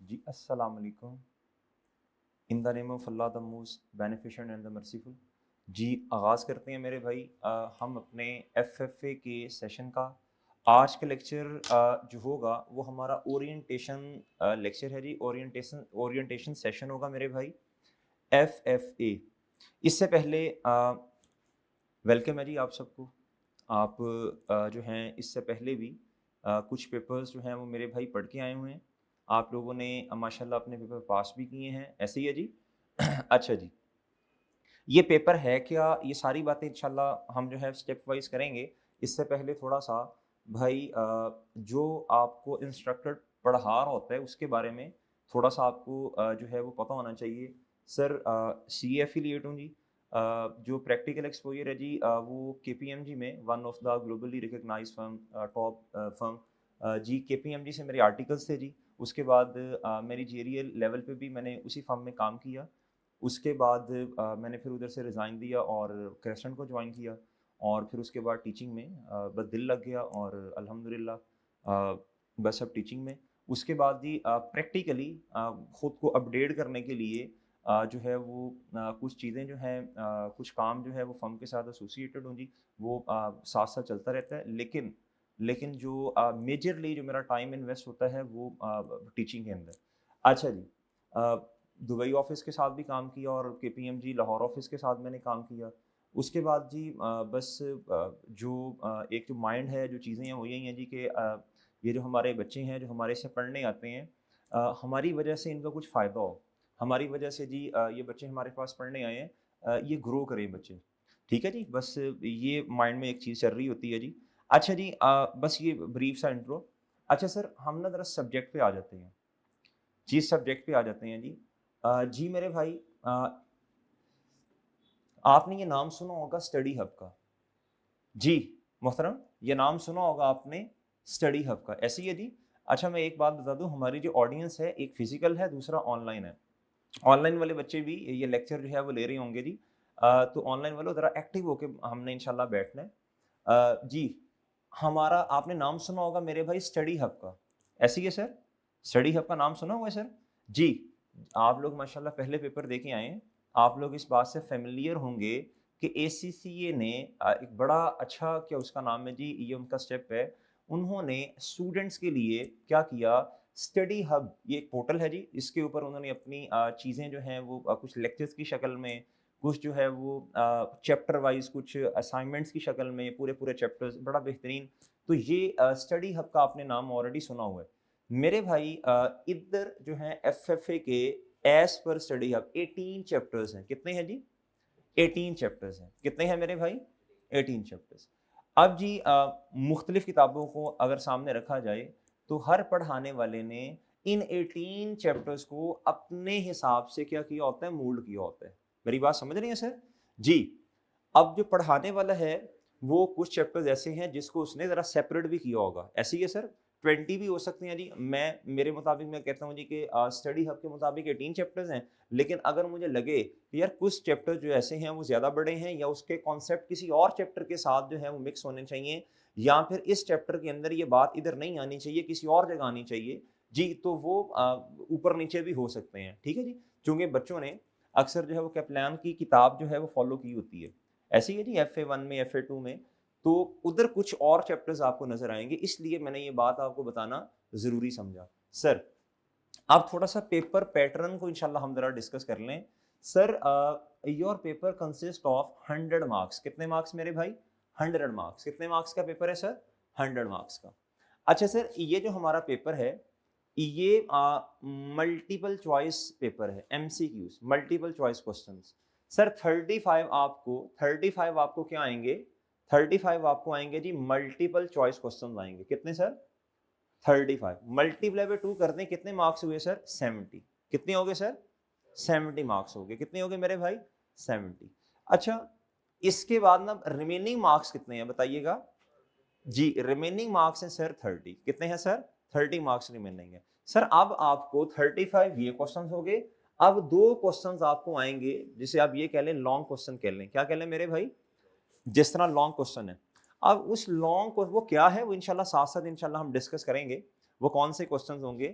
جی السلام علیکم. In the name of اللہ the most beneficent and the merciful. جی آغاز کرتے ہیں میرے بھائی. ہم اپنے ایف ایف اے کے سیشن کا آج کا لیکچر جو ہوگا وہ ہمارا اورینٹیشن لیکچر ہے جی. اورینٹیشن سیشن ہوگا میرے بھائی ایف ایف اے. اس سے پہلے ویلکم ہے جی آپ سب کو. آپ جو ہیں اس سے پہلے بھی کچھ پیپرز جو ہیں وہ میرے بھائی پڑھ کے آئے ہوئے ہیں. آپ لوگوں نے ماشاء اللہ اپنے پیپر پاس بھی کیے ہیں, ایسے ہی ہے جی. اچھا جی, یہ پیپر ہے کیا, یہ ساری باتیں انشاءاللہ ہم جو ہے اسٹیپ وائز کریں گے. اس سے پہلے تھوڑا سا بھائی جو آپ کو انسٹرکٹر پڑھا رہا ہوتا ہے اس کے بارے میں تھوڑا سا آپ کو جو ہے وہ پتہ ہونا چاہیے. سر سی اے ایفیلیٹ ہوں جی. جو پریکٹیکل ایکسپوجر ہے جی وہ کے پی ایم جی میں one of the globally recognize firm, top firm جی. کے پی ایم جی سے میرے آرٹیکلس تھے جی. اس کے بعد میری جی ری ایل لیول پہ بھی میں نے اسی فرم میں کام کیا. اس کے بعد میں نے پھر ادھر سے ریزائن دیا اور کریسنٹ کو جوائن کیا, اور پھر اس کے بعد ٹیچنگ میں بس دل لگ گیا اور الحمدللہ بس اب ٹیچنگ میں. اس کے بعد جی پریکٹیکلی خود کو اپڈیٹ کرنے کے لیے جو ہے وہ کچھ چیزیں جو ہیں کچھ کام جو ہے وہ فرم کے ساتھ ایسوسیٹڈ ہوں جی, وہ ساتھ ساتھ چلتا رہتا ہے. لیکن جو میجرلی جو میرا ٹائم انویسٹ ہوتا ہے وہ ٹیچنگ کے اندر. اچھا جی, دبئی آفس کے ساتھ بھی کام کیا اور K P M G Lahore office کے ساتھ میں نے کام کیا. اس کے بعد جی بس جو ایک جو مائنڈ ہے, جو چیزیں ہیں وہ یہی ہیں جی کہ یہ جو ہمارے بچے ہیں جو ہمارے سے پڑھنے آتے ہیں ہماری وجہ سے ان کا کچھ فائدہ ہو, ہماری وجہ سے جی یہ بچے ہمارے پاس پڑھنے آئے ہیں یہ گرو کریں بچے. ٹھیک ہے جی, بس یہ مائنڈ میں ایک چیز چل رہی ہوتی ہے جی. اچھا جی, بس یہ بریف سا انٹرو. اچھا سر, ہم نا ذرا سبجیکٹ پہ آ جاتے ہیں جی. سبجیکٹ پہ آ جاتے ہیں جی. جی میرے بھائی, آپ نے یہ نام سنا ہوگا اسٹڈی ہب کا. جی محترم, یہ نام سنا ہوگا آپ نے اسٹڈی ہب کا, ایسے ہی ہے جی. اچھا میں ایک بات بتا دوں, ہماری جو آڈینس ہے ایک فزیکل ہے, دوسرا آن لائن ہے. آن لائن والے بچے بھی یہ لیکچر جو ہے وہ لے رہے ہوں گے جی. تو آن لائن والے ذرا ایکٹیو ہو کے ہم نے انشاءاللہ بیٹھنا ہے. جی ہمارا آپ نے نام سنا ہوگا میرے بھائی اسٹڈی ہب کا, ایسے ہی ہے سر. اسٹڈی ہب کا نام سنا ہوا ہے سر جی. آپ لوگ ماشاءاللہ پہلے پیپر دے کے آئے ہیں, آپ لوگ اس بات سے فیملیئر ہوں گے کہ اے سی سی اے نے ایک بڑا اچھا, کیا اس کا نام ہے جی, یہ ان کا اسٹیپ ہے. انہوں نے اسٹوڈنٹس کے لیے کیا کیا, اسٹڈی ہب, یہ ایک پورٹل ہے جی, اس کے اوپر انہوں نے اپنی چیزیں جو ہیں وہ کچھ لیکچرز کی شکل میں, کچھ جو ہے وہ چیپٹر وائز, کچھ اسائنمنٹس کی شکل میں, پورے چیپٹرز, بڑا بہترین. تو یہ اسٹڈی ہب کا آپ نے نام آلریڈی سنا ہوا ہے میرے بھائی. ادھر جو ہیں ایف ایف اے کے as per study hub 18 chapters ہیں. کتنے ہیں جی؟ 18 چیپٹرز ہیں. کتنے ہیں میرے بھائی؟ 18 چیپٹرز. اب جی مختلف کتابوں کو اگر سامنے رکھا جائے تو ہر پڑھانے والے نے ان 18 چیپٹرز کو اپنے حساب سے کیا کیا ہوتا ہے, مولڈ کیا ہوتا ہے. میری بات سمجھ رہی ہیں سر جی؟ اب جو پڑھانے والا ہے وہ کچھ چیپٹرز ایسے ہیں جس کو اس نے ذرا سیپریٹ بھی کیا ہوگا, ایسے ہی ہے سر. 20 بھی ہو سکتے ہیں جی. میرے مطابق میں کہتا ہوں جی کہ اسٹڈی ہب کے مطابق 18 چیپٹرز ہیں, لیکن اگر مجھے لگے کہ یار کچھ چیپٹر جو ایسے ہیں وہ زیادہ بڑے ہیں, یا اس کے کانسیپٹ کسی اور چیپٹر کے ساتھ جو ہے وہ مکس ہونے چاہیے, یا پھر اس چیپٹر کے اندر یہ بات ادھر نہیں آنی چاہیے, کسی اور جگہ آنی چاہیے جی, تو وہ اوپر نیچے بھی ہو سکتے ہیں. ٹھیک ہے جی, چونکہ بچوں نے اکثر جو ہے وہ کیپلان کی کتاب جو ہے وہ فالو کی ہوتی ہے, ایسے ہی ہے جی. ایف اے 1 میں, ایف اے 2 میں, تو ادھر کچھ اور چیپٹرز آپ کو نظر آئیں گے, اس لیے میں نے یہ بات آپ کو بتانا ضروری سمجھا. سر اب تھوڑا سا پیپر پیٹرن کو انشاءاللہ ہم ذرا ڈسکس کر لیں. Sir your paper consist of 100 marks. کتنے مارکس میرے بھائی؟ 100 مارکس. کتنے مارکس کا پیپر ہے سر؟ 100 مارکس کا. اچھا سر, یہ جو ہمارا پیپر ہے یہ ملٹیپل چوائس پیپر ہے, M C Qs, multiple choice questions. Sir 35 آپ کو کیا آئیں گے, 35 آپ کو آئیں گے جی ملٹیپل چوائس کوسچنز آئیں گے. کتنے سر؟ 35 ملٹیپلائی بائی 2 کر دیں, کتنے مارکس ہوئے سر؟ 70. کتنے ہو گئے سر؟ 70 مارکس ہو گئے. کتنے ہو گئے میرے بھائی؟ 70. اچھا اس کے بعد نا ریمیننگ مارکس کتنے ہیں بتائیے گا جی؟ ریمیننگ مارکس ہیں سر 30. کتنے ہیں سر؟ 30 مارکس ریمیننگ ہے. سر اب آپ کو 35 یہ کوسچنز ہو گئے, اب 2 کوسچنز آپ کو آئیں گے جسے آپ یہ کہہ لیں لانگ کوسچن کہہ لیں. کیا کہہ لیں میرے بھائی؟ جس طرح لانگ کوسچن ہے. اب اس لانگ کو وہ کیا ہے وہ انشاءاللہ ساتھ ساتھ انشاءاللہ ہم ڈسکس کریں گے وہ کون سے کوسچنز ہوں گے.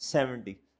70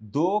2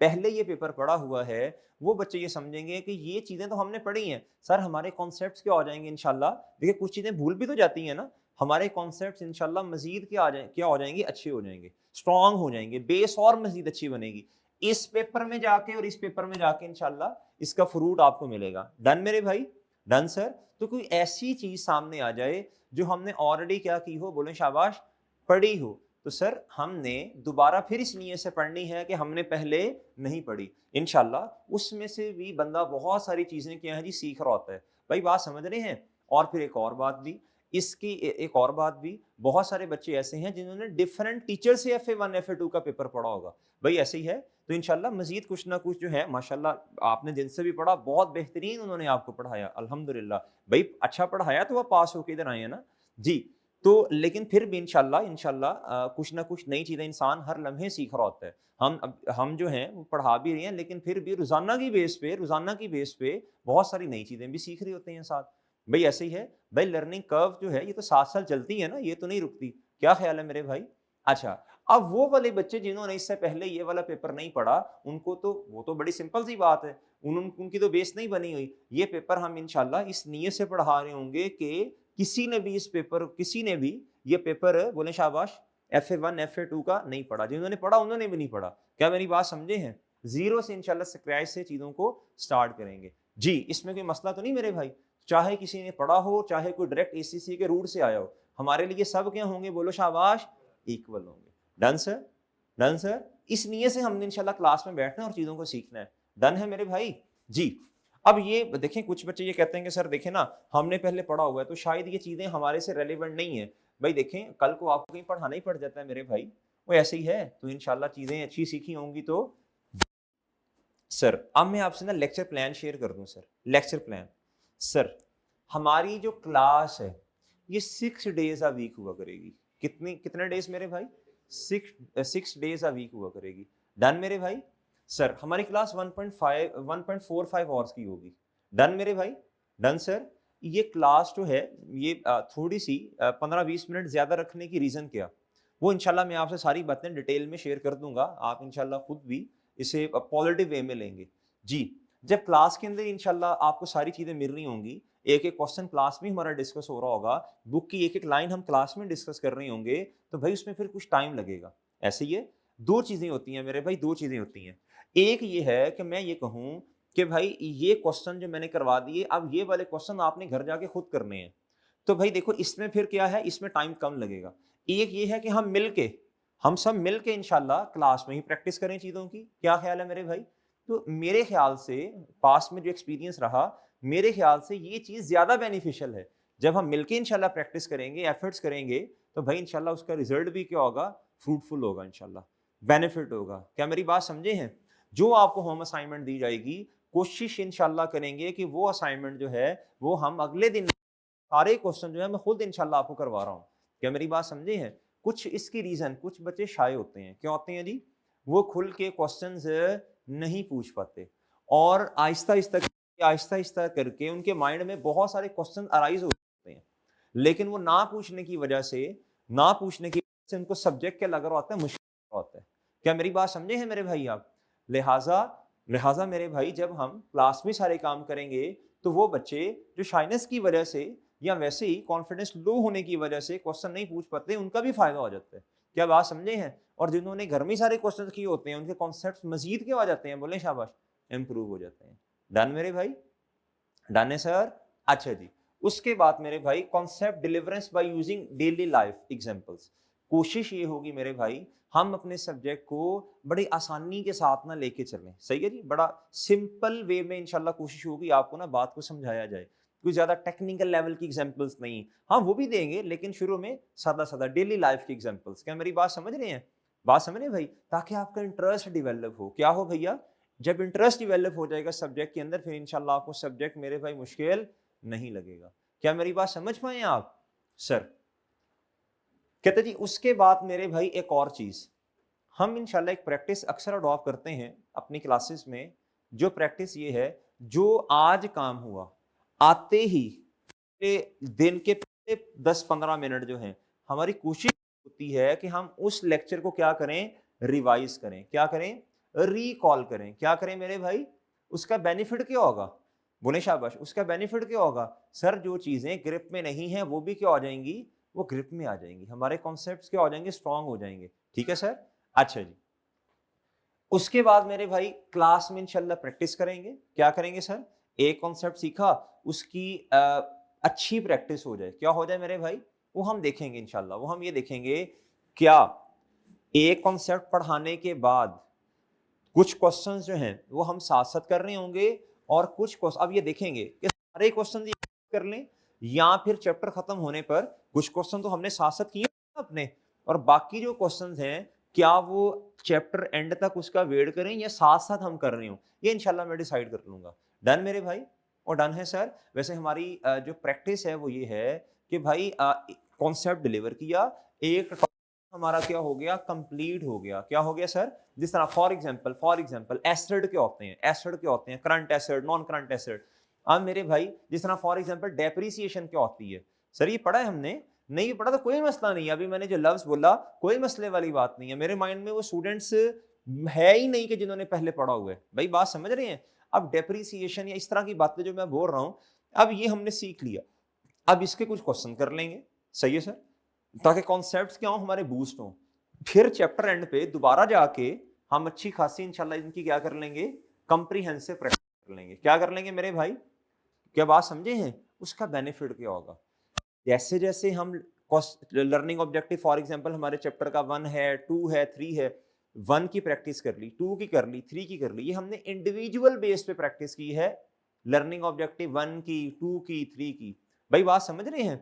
پہلے یہ پیپر پڑھا ہوا ہے وہ بچے یہ سمجھیں گے کہ یہ چیزیں تو ہم نے پڑھی ہیں سر, ہمارے کانسیپٹس کیا ہو جائیں گے انشاءاللہ. دیکھیں کچھ چیزیں بھول بھی تو جاتی ہیں نا, ہمارے کانسیپٹس انشاءاللہ مزید کیا ہو جائیں گے, اچھے ہو جائیں گے, اسٹرانگ ہو جائیں گے, بیس اور مزید اچھی بنے گی اس پیپر میں جا کے اور اس پیپر میں جا کے انشاءاللہ اس کا فروٹ آپ کو ملے گا. ڈن میرے بھائی, ڈن سر. تو کوئی ایسی چیز سامنے آ جائے جو ہم نے آلریڈی کیا کی ہو, بولیں شاباش, پڑھی ہو, تو سر ہم نے دوبارہ پھر اس نیت سے پڑھنی ہے کہ ہم نے پہلے نہیں پڑھی. انشاءاللہ اس میں سے بھی بندہ بہت ساری چیزیں کیا ہے جی سیکھ رہا ہوتا ہے. بھائی بات سمجھ رہے ہیں؟ اور پھر ایک اور بات بھی, اس کی ایک اور بات بھی, بہت سارے بچے ایسے ہیں جنہوں نے ڈفرینٹ ٹیچر سے FA1 FA2 کا پیپر پڑھا ہوگا. بھائی ایسے ہی ہے, تو انشاءاللہ مزید کچھ نہ کچھ جو ہے ماشاءاللہ آپ نے جن سے بھی پڑھا بہت بہترین انہوں نے آپ کو پڑھایا الحمدللہ. بھائی اچھا پڑھایا تو وہ پاس ہو کے ادھر آئے ہیں نا جی. تو لیکن پھر بھی انشاءاللہ کچھ نہ کچھ نئی چیزیں انسان ہر لمحے سیکھ رہا ہوتا ہے. ہم جو ہیں وہ پڑھا بھی رہے ہیں لیکن پھر بھی روزانہ کی بیس پہ بہت ساری نئی چیزیں بھی سیکھ رہے ہوتے ہیں ساتھ. بھائی ایسے ہی ہے, بھائی لرننگ کرو جو ہے یہ تو 7 سال چلتی ہے نا, یہ تو نہیں رکتی. کیا خیال ہے میرے بھائی؟ اچھا, اب وہ والے بچے جنہوں نے اس سے پہلے یہ والا پیپر نہیں پڑھا ان کو تو وہ تو بڑی سمپل سی بات ہے, ان کی تو بیس نہیں بنی ہوئی. یہ پیپر ہم انشاءاللہ اس نیت سے پڑھا رہے ہوں گے کہ کسی نے بھی یہ پیپر بولیں شاباش FA1 FA2 کا نہیں پڑھا. جنہوں نے پڑھا انہوں نے بھی نہیں پڑھا. کیا میری بات سمجھے ہیں؟ زیرو سے انشاءاللہ اسکریچ سے چیزوں کو سٹارٹ کریں گے جی. اس میں کوئی مسئلہ تو نہیں میرے بھائی, چاہے کسی نے پڑھا ہو چاہے کوئی ڈائریکٹ ACC کے روٹ سے آیا ہو, ہمارے لیے سب کیا ہوں گے, بولو شاباش, ایکول ہوں گے. ڈن سر, ڈن سر. اس نیت سے ہم نے انشاءاللہ کلاس میں بیٹھنا اور چیزوں کو سیکھنا ہے. ڈن ہے میرے بھائی جی. اب یہ دیکھیں کچھ بچے یہ کہتے ہیں کہ سر دیکھیں نا ہم نے پہلے پڑھا ہوا ہے تو شاید یہ چیزیں ہمارے سے ریلیونٹ نہیں ہیں. بھائی دیکھیں کل کو آپ کو کہیں پڑھانا ہی پڑ جاتا ہے میرے بھائی, وہ ایسے ہی ہے, تو انشاءاللہ چیزیں اچھی سیکھی ہوں گی. تو سر اب میں آپ سے نا لیکچر پلان شیئر کر دوں. سر لیکچر پلان, سر ہماری جو کلاس ہے یہ 6 days a week ہوا کرے گی. کتنے ڈیز میرے بھائی؟ 6 days a week ہوا کرے گی. ڈن میرے بھائی؟ سر ہماری کلاس 1.45 hours کی ہوگی. ڈن میرے بھائی؟ ڈن سر. یہ کلاس جو ہے یہ تھوڑی سی 15-20 منٹ زیادہ رکھنے کی ریزن کیا, وہ انشاءاللہ میں آپ سے ساری باتیں ڈیٹیل میں شیئر کر دوں گا, آپ انشاءاللہ خود بھی اسے پازیٹیو وے میں لیں گے جی. جب کلاس کے اندر انشاءاللہ آپ کو ساری چیزیں مل رہی ہوں گی, ایک کوسچن کلاس میں ہمارا ڈسکس ہو رہا ہوگا, بک کی ایک لائن ہم کلاس میں ڈسکس کر رہے ہوں گے, تو بھائی اس میں پھر کچھ ٹائم لگے گا. ایسے ہی ہے, 2 چیزیں ہوتی ہیں میرے بھائی, 2 چیزیں ہوتی ہیں. ایک یہ ہے کہ میں یہ کہوں کہ بھائی یہ کوسچن جو میں نے کروا دیے, اب یہ والے کوسچن آپ نے گھر جا کے خود کرنے ہیں, تو بھائی دیکھو اس میں پھر کیا ہے, اس میں ٹائم کم لگے گا. ایک یہ ہے کہ ہم سب مل کے انشاءاللہ کلاس میں ہی پریکٹس کریں چیزوں کی. کیا خیال ہے میرے بھائی؟ تو میرے خیال سے پاس میں جو ایکسپیرینس رہا, میرے خیال سے یہ چیز زیادہ بینیفیشل ہے. جب ہم مل کے انشاءاللہ پریکٹس کریں گے, ایفرٹس کریں گے, تو بھائی انشاءاللہ اس کا رزلٹ بھی کیا ہوگا, فروٹفل ہوگا انشاءاللہ, بینیفٹ ہوگا. کیا میری بات سمجھے ہیں؟ جو آپ کو ہوم اسائنمنٹ دی جائے گی کوشش انشاءاللہ کریں گے کہ وہ اسائنمنٹ جو ہے وہ ہم اگلے دن سارے کوسچن جو ہے میں خود انشاءاللہ آپ کو کروا رہا ہوں. کیا میری بات سمجھے ہیں؟ کچھ اس کی ریزن, کچھ بچے شائع ہوتے ہیں. کیا ہوتے ہیں جی؟ وہ کھل کے کوسچنز نہیں پوچھ پاتے, اور آہستہ آہستہ کر کے ان کے مائنڈ میں بہت سارے کوسچن ارائز ہوتے ہیں, لیکن وہ نہ پوچھنے کی وجہ سے ان کو سبجیکٹ کیا لگ رہا ہوتا ہے, مشکل ہوتا ہے. کیا میری بات سمجھے ہیں میرے بھائی آپ؟ لہٰذا میرے بھائی جب ہم کلاس میں سارے کام کریں گے تو وہ بچے جو شائنس کی وجہ سے یا ویسے ہی کانفیڈنس لو ہونے کی وجہ سے کوسچن نہیں پوچھ پاتے, ان کا بھی فائدہ ہو جاتا ہے. کیا بات سمجھے ہیں؟ اور جنہوں نے گھر میں سارے کوسچن کیے ہوتے ہیں ان کے کانسیپٹس مزید کیا ہو جاتے ہیں, بولیں شاباش, امپروو ہو جاتے ہیں. ڈن میرے بھائی؟ ڈن ہے سر. اچھا جی, اس کے بعد میرے بھائی concept deliverance by using daily life examples. کوشش یہ ہوگی میرے بھائی ہم اپنے سبجیکٹ کو بڑی آسانی کے ساتھ نہ لے کے چلیں. صحیح ہے جی, بڑا سمپل وے میں انشاءاللہ کوشش ہوگی آپ کو نا بات کو سمجھایا جائے. کوئی زیادہ ٹیکنیکل لیول کی ایگزامپلس نہیں, ہاں وہ بھی دیں گے لیکن شروع میں سادہ ڈیلی لائف کی ایگزامپلس. کیا میری بات سمجھ رہے ہیں؟ بات سمجھ رہے ہیں بھائی, تاکہ آپ کا انٹرسٹ ڈیولپ ہو. کیا ہو بھیا؟ جب انٹرسٹ ڈیولپ ہو جائے گا سبجیکٹ کے اندر, پھر انشاءاللہ آپ کو سبجیکٹ میرے بھائی مشکل نہیں لگے گا. کیا میری بات سمجھ پائیں آپ؟ سر کہتے جی اس کے بعد میرے بھائی ایک اور چیز, ہم انشاءاللہ ایک پریکٹس اکثر اڈاپٹ کرتے ہیں اپنی کلاسز میں. جو پریکٹس یہ ہے, جو آج کام ہوا آتے ہی دن کے 10-15 منٹ جو ہیں, ہماری کوشش ہوتی ہے کہ ہم اس لیکچر کو کیا کریں, ریوائز کریں. کیا کریں؟ ریکال کریں. کیا کریں میرے بھائی؟ اس کا بینیفٹ کیا ہوگا؟ بولیں شاباش. اس کا بینیفٹ کیا ہوگا؟ سر جو چیزیں گرپ میں نہیں ہیں وہ بھی کیا ہو جائیں گی؟ وہ گرپ میں آ جائیں گی. ہمارے کانسیپٹس کیا ہو جائیں گے؟ اسٹرانگ ہو جائیں گے. ٹھیک ہے سر. اچھا جی, اس کے بعد میرے بھائی کلاس میں انشاءاللہ پریکٹس کریں گے. کیا کریں گے سر؟ ایک کانسیپٹ سیکھا, اس کی اچھی پریکٹس ہو جائے. کیا ہو جائے میرے بھائی؟ وہ ہم دیکھیں گے انشاءاللہ. وہ ہم یہ دیکھیں گے کیا ایک کانسیپٹ پڑھانے کے بعد کچھ کوسچنز جو ہیں وہ ہم ساتھ ساتھ کر رہے ہوں گے, اور کچھ اب یہ دیکھیں گے کہ سارے کوسچن کر لیں, یا پھر چیپٹر ختم ہونے پر کچھ کوسچن تو ہم نے ساتھ ساتھ کیے اپنے, اور باقی جو کوسچنز ہیں کیا وہ چیپٹر اینڈ تک اس کا ویٹ کریں یا ساتھ ساتھ ہم کر رہے ہوں, یہ انشاءاللہ میں ڈیسائیڈ کر لوں گا. ڈن میرے بھائی؟ اور ڈن ہے سر. ویسے ہماری جو پریکٹس ہے وہ یہ ہے کہ بھائی کانسیپٹ ڈلیور کیا, ایک ہمارا کیا ہو گیا؟ کمپلیٹ ہو گیا. کیا ہو گیا سر؟ جس طرح فار ایگزامپل ایسڈ کے ہوتے ہیں, ایسڈ کے ہوتے ہیں, current assets, non current assets. اب میرے بھائی جس طرح فار ایگزامپل ڈیپریسیشن کیا ہوتی ہے, سر یہ پڑھا ہے ہم نے؟ نہیں پڑھا تو کوئی مسئلہ نہیں. ابھی میں نے جو لفظ بولا کوئی مسئلے والی بات نہیں ہے. میرے مائنڈ میں وہ اسٹوڈنٹس ہے ہی نہیں کہ جنہوں نے پہلے پڑھا ہوا ہے. بھائی بات سمجھ رہے ہیں؟ اب ڈیپریسیشن یا اس طرح کی باتیں جو میں بول رہا ہوں, اب یہ ہم نے سیکھ لیا. اب اس کے کچھ کوسچن کر لیں گے. صحیح ہے سر, تاکہ کانسیپٹس کیا ہوں ہمارے بوسٹ ہوں. پھر چیپٹر اینڈ پہ دوبارہ جا کے ہم اچھی خاصی انشاءاللہ ان کی کیا کر لیں گے؟ کمپریہنسو پریکٹس کر لیں گے. کیا کر لیں گے میرے بھائی؟ کیا بات سمجھے ہیں؟ اس کا بینیفٹ کیا ہوگا؟ جیسے جیسے ہم لرننگ آبجیکٹو فار ایگزامپل ہمارے چیپٹر کا 1 ہے, 2 ہے, 3 ہے, 1 کی پریکٹس کر لی, 2 کی کر لی, 3 کی کر لی. یہ ہم نے انڈیویجول بیس پہ پریکٹس کی ہے, لرننگ آبجیکٹو 1 کی, 2 کی, 3 کی. بھائی بات سمجھ رہے ہیں؟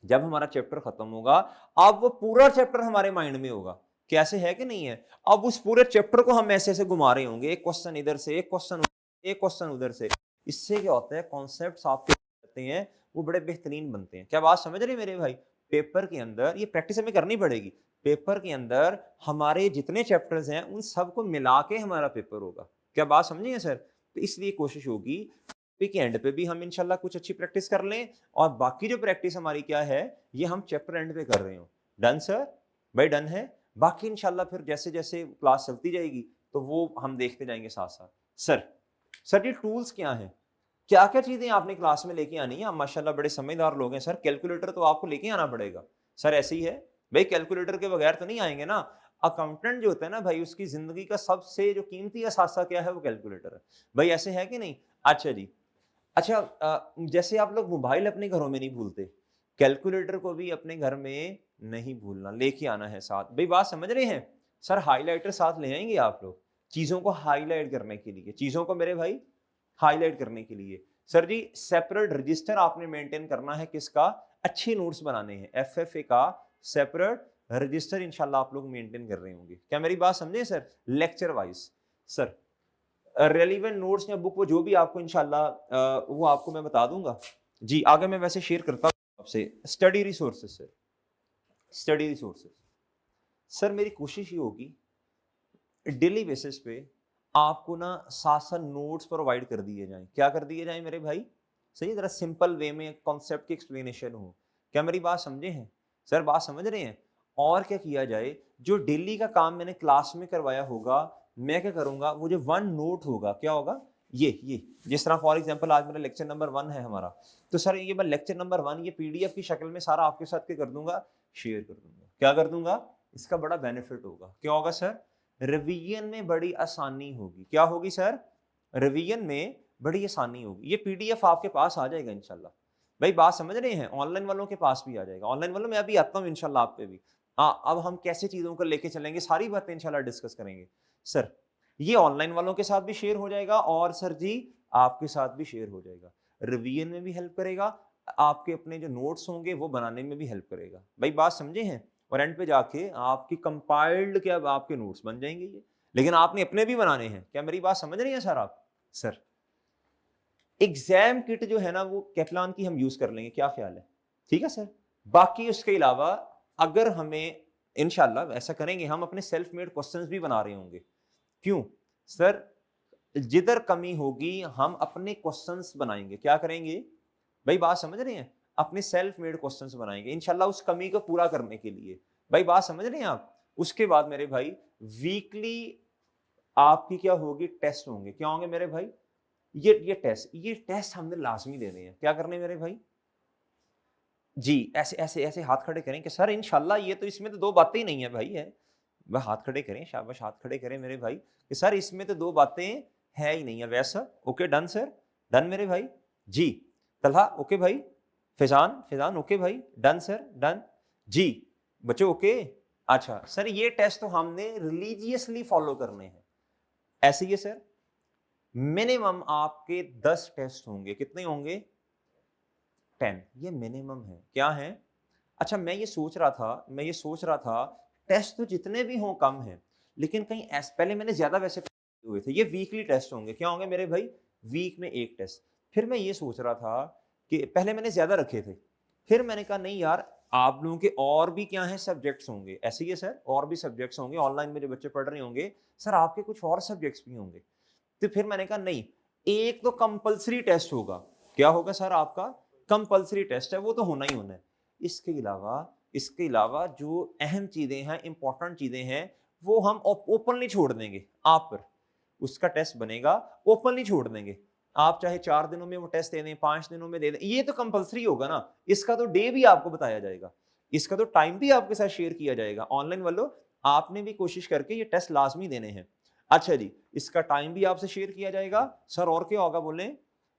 جب ہمارا چیپٹر ختم ہوگا اب وہ پورا چیپٹر ہمارے مائنڈ میں ہوگا. کیسے ہے کہ نہیں ہے؟ اب اس پورے چیپٹر کو ہم ایسے ایسے گھما رہے ہوں گے, ایک کوسچن ادھر سے, ایک کوسچن ادھر سے. اس سے کیا ہوتا ہے؟ کانسیپٹس آپ کے ہوتے ہیں وہ بڑے بہترین بنتے ہیں. کیا بات سمجھ رہے ہیں میرے بھائی؟ پیپر کے اندر یہ پریکٹس ہمیں کرنی پڑے گی. پیپر کے اندر ہمارے جتنے چیپٹرز ہیں ان سب کو ملا کے ہمارا پیپر ہوگا. کیا بات سمجھیں گے سر؟ تو اس لیے کوشش ہوگی کے اینڈ پہ بھی ہم انشاءاللہ کچھ اچھی پریکٹس کر لیں, اور باقی جو پریکٹس ہماری کیا ہے یہ ہم چیپٹر اینڈ پہ کر رہے ہوں. ڈن سر؟ بھائی ڈن ہے. باقی انشاءاللہ پھر جیسے جیسے کلاس چلتی جائے گی تو وہ ہم دیکھتے جائیں گے ساتھ ساتھ. سر یہ ٹولز کیا ہیں, کیا کیا چیزیں آپ نے کلاس میں لے کے آنی ہیں؟ آپ ماشاءاللہ بڑے سمجھدار لوگ ہیں. سر کیلکولیٹر تو آپ کو لے کے آنا پڑے گا. سر ایسے ہی ہے بھائی, کیلکولیٹر کے بغیر تو نہیں آئیں گے نا. اکاؤنٹنٹ جو ہوتا ہے نا بھائی, اس کی زندگی کا سب سے جو قیمتی اثاثہ کیا ہے؟ وہ کیلکولیٹر ہے. بھائی ایسے ہے کہ نہیں؟ اچھا جی. اچھا جیسے آپ لوگ موبائل اپنے گھروں میں نہیں بھولتے, کیلکولیٹر کو بھی اپنے گھر میں نہیں بھولنا, لے کے آنا ہے ساتھ. بھائی بات سمجھ رہے ہیں؟ سر ہائی لائٹر ساتھ لے آئیں گے آپ لوگ چیزوں کو ہائی لائٹ کرنے کے لیے, چیزوں کو میرے بھائی ہائی لائٹ کرنے کے لیے. سر جی سیپریٹ رجسٹر آپ نے مینٹین کرنا ہے, کس کا؟ اچھے نوٹس بنانے ہیں, ایف ایف اے کا سیپریٹ رجسٹر انشاءاللہ آپ لوگ مینٹین کر رہے ہوں گے. کیا میری بات سمجھیں سر؟ لیکچر وائز سر ریلیونٹ نوٹس یا بک وہ جو بھی آپ کو انشاءاللہ وہ آپ کو میں بتا دوں گا. جی آگے میں ویسے شیئر کرتا ہوں آپ سے اسٹڈی ریسورسز. سر اسٹڈی ریسورسز سر میری کوشش یہ ہوگی ڈیلی بیسس پہ آپ کو نا ساتھ ساتھ نوٹس پرووائڈ کر دیے جائیں. کیا کر دیے جائیں میرے بھائی؟ صحیح, ذرا سمپل وے میں کانسیپٹ کی ایکسپلینیشن ہو. کیا میری بات سمجھے ہیں سر؟ بات سمجھ رہے ہیں؟ اور کیا کیا جائے, جو ڈیلی کا کام میں نے کلاس میں کروایا ہوگا میں کیا کروں گا, وہ جو 1 نوٹ ہوگا کیا ہوگا, یہ جس طرح فار ایگزامپل آج میرا لیکچر نمبر 1 ہے ہمارا, تو سر یہ میں لیکچر نمبر 1 یہ پی ڈی ایف کی شکل میں سارا آپ کے ساتھ کیا کر دوں گا, شیئر کر دوں گا. کیا کر دوں گا؟ اس کا بڑا بینیفٹ ہوگا. کیا ہوگا سر؟ ریویژن میں بڑی آسانی ہوگی. کیا ہوگی سر؟ ریویژن میں بڑی آسانی ہوگی. یہ پی ڈی ایف آپ کے پاس آ جائے گا انشاءاللہ. بھائی بات سمجھ رہے ہیں؟ آن لائن والوں کے پاس بھی آ جائے گا. آن لائن والوں میں ابھی آتا ہوں انشاءاللہ آپ پہ بھی. اب ہم کیسے چیزوں کو لے کے چلیں گے ساری باتیں انشاءاللہ ڈسکس کریں گے. سر یہ آن لائن والوں کے ساتھ بھی شیئر ہو جائے گا, اور سر جی آپ کے ساتھ بھی شیئر ہو جائے گا. ریویژن میں بھی ہیلپ کرے گا, آپ کے اپنے جو نوٹس ہوں گے وہ بنانے میں بھی ہیلپ کرے گا. بھائی بات سمجھے ہیں؟ اور اینڈ پہ جا کے آپ کی کمپائلڈ کیا آپ کے نوٹس بن جائیں گے یہ, لیکن آپ نے اپنے بھی بنانے ہیں. کیا میری بات سمجھ رہی ہیں سر آپ؟ سر ایگزام کٹ جو ہے نا وہ کیپلان کی ہم یوز کر لیں گے, کیا خیال ہے؟ ٹھیک ہے سر. باقی اس کے علاوہ اگر ہمیں انشاءاللہ ایسا کریں گے, ہم اپنے سیلف میڈ کوسچنز بھی بنا رہے ہوں گے. کیوں سر؟ جدھر کمی ہوگی ہم اپنے کوسچنز بنائیں گے. کیا کریں گے بھائی؟ بات سمجھ رہے ہیں؟ اپنے سیلف میڈ کوسچنز بنائیں گے انشاءاللہ اس کمی کو پورا کرنے کے لیے. بھائی بات سمجھ رہے ہیں آپ؟ اس کے بعد میرے بھائی ویکلی آپ کی کیا ہوگی, ٹیسٹ ہوں گے. کیا ہوں گے میرے بھائی, یہ ٹیسٹ ہم نے لازمی دینے ہیں. کیا کرنے میرے بھائی, جی ایسے ایسے ایسے ہاتھ کھڑے کریں کہ سر انشاءاللہ یہ تو اس میں تو دو باتیں ہی نہیں ہیں بھائی. ہے وہ ہاتھ کھڑے کریں, شاباش ہاتھ کھڑے کریں میرے بھائی کہ سر اس میں تو دو باتیں ہے ہی نہیں ہے. ویسا اوکے ڈن سر, ڈن میرے بھائی. جی طلحہ اوکے بھائی, فیضان اوکے بھائی, ڈن سر ڈن. جی بچے اوکے. اچھا سر یہ ٹیسٹ تو ہم نے ریلیجیسلی فالو کرنے ہیں. ایسے ہی ہے سر, منیمم آپ کے 10 ٹیسٹ ہوں گے. کتنے ہوں گے, 10. یہ منیمم ہے. کیا ہے, اچھا میں یہ سوچ رہا تھا ٹیسٹ تو جتنے بھی ہوں کم ہیں, لیکن کہیں پہلے میں نے زیادہ ویسے ہوئے تھے. یہ ویکلی ٹیسٹ ہوں گے. کیا ہوں گے میرے بھائی, ویک میں ایک ٹیسٹ. پھر میں یہ سوچ رہا تھا کہ پہلے میں نے زیادہ رکھے تھے, پھر میں نے کہا نہیں یار آپ لوگوں کے اور بھی کیا ہیں سبجیکٹس ہوں گے. ایسے ہی ہے سر, اور بھی سبجیکٹس ہوں گے. آن لائن میں جو بچے پڑھ رہے ہوں گے سر آپ کے کچھ اور سبجیکٹس بھی ہوں گے. تو پھر میں نے کہا نہیں, ایک تو کمپلسری ٹیسٹ ہوگا. کیا ہوگا سر آپ کا, کمپلسری ٹیسٹ ہے, وہ تو ہونا ہی ہونا ہے. اس کے علاوہ جو اہم چیزیں ہیں, امپورٹنٹ چیزیں ہیں, وہ ہم اوپنلی چھوڑ دیں گے آپ پر. اس کا ٹیسٹ بنے گا اوپنلی چھوڑ دیں گے. آپ چاہے 4 دنوں میں وہ ٹیسٹ دے دیں, 5 دنوں میں دے دیں, یہ تو کمپلسری ہوگا نا. اس کا تو ڈے بھی آپ کو بتایا جائے گا, اس کا تو ٹائم بھی آپ کے ساتھ شیئر کیا جائے گا. آن لائن والوں آپ نے بھی کوشش کر کے یہ ٹیسٹ لازمی دینے ہیں. اچھا جی, اس کا ٹائم بھی آپ سے شیئر کیا جائے گا. سر اور کیا ہوگا بولیں,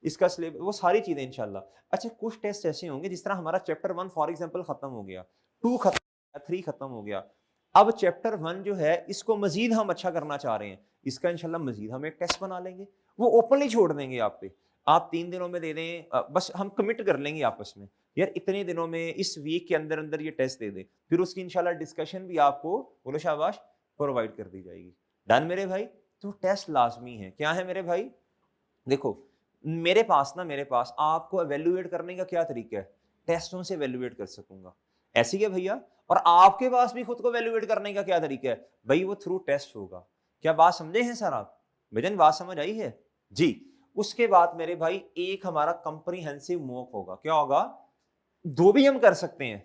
اس کا سلیبس, وہ ساری چیزیں انشاءاللہ. اچھا کچھ ٹیسٹ ایسے ہوں گے جس طرح ہمارا چیپٹر 1 فار ایگزامپل ختم ہو گیا, 2 ختم ہو گیا, 3 ختم ہو گیا. اب چیپٹر 1 جو ہے اس کو مزید ہم اچھا کرنا چاہ رہے ہیں, اس کا انشاءاللہ مزید ہم ایک ٹیسٹ بنا لیں گے. وہ اوپنلی چھوڑ دیں گے آپ پہ. آپ 3 دنوں میں دے دیں, بس ہم کمٹ کر لیں گے آپس میں یار اتنے دنوں میں اس ویک کے اندر اندر یہ ٹیسٹ دے دیں. پھر اس کی انشاءاللہ ڈسکشن بھی آپ کو بولو شاباش پرووائڈ کر دی جائے گی. ڈن میرے بھائی. تو ٹیسٹ لازمی ہے. کیا ہے میرے بھائی, دیکھو میرے پاس آپ کو ایویلویٹ کرنے کا کیا طریقہ ہے, ٹیسٹوں سے ایویلویٹ کر سکوں گا. ایسے ہی ہے بھیا, اور آپ کے پاس بھی خود کو ایویلویٹ کرنے کا کیا طریقہ ہے بھائی, وہ تھرو ٹیسٹ ہوگا. کیا بات سمجھے ہیں سر آپ, بھجن بات سمجھ آئی ہے جی. اس کے بعد میرے بھائی ایک ہمارا کمپریہنسو موک ہوگا. کیا ہوگا, 2 بھی ہم کر سکتے ہیں,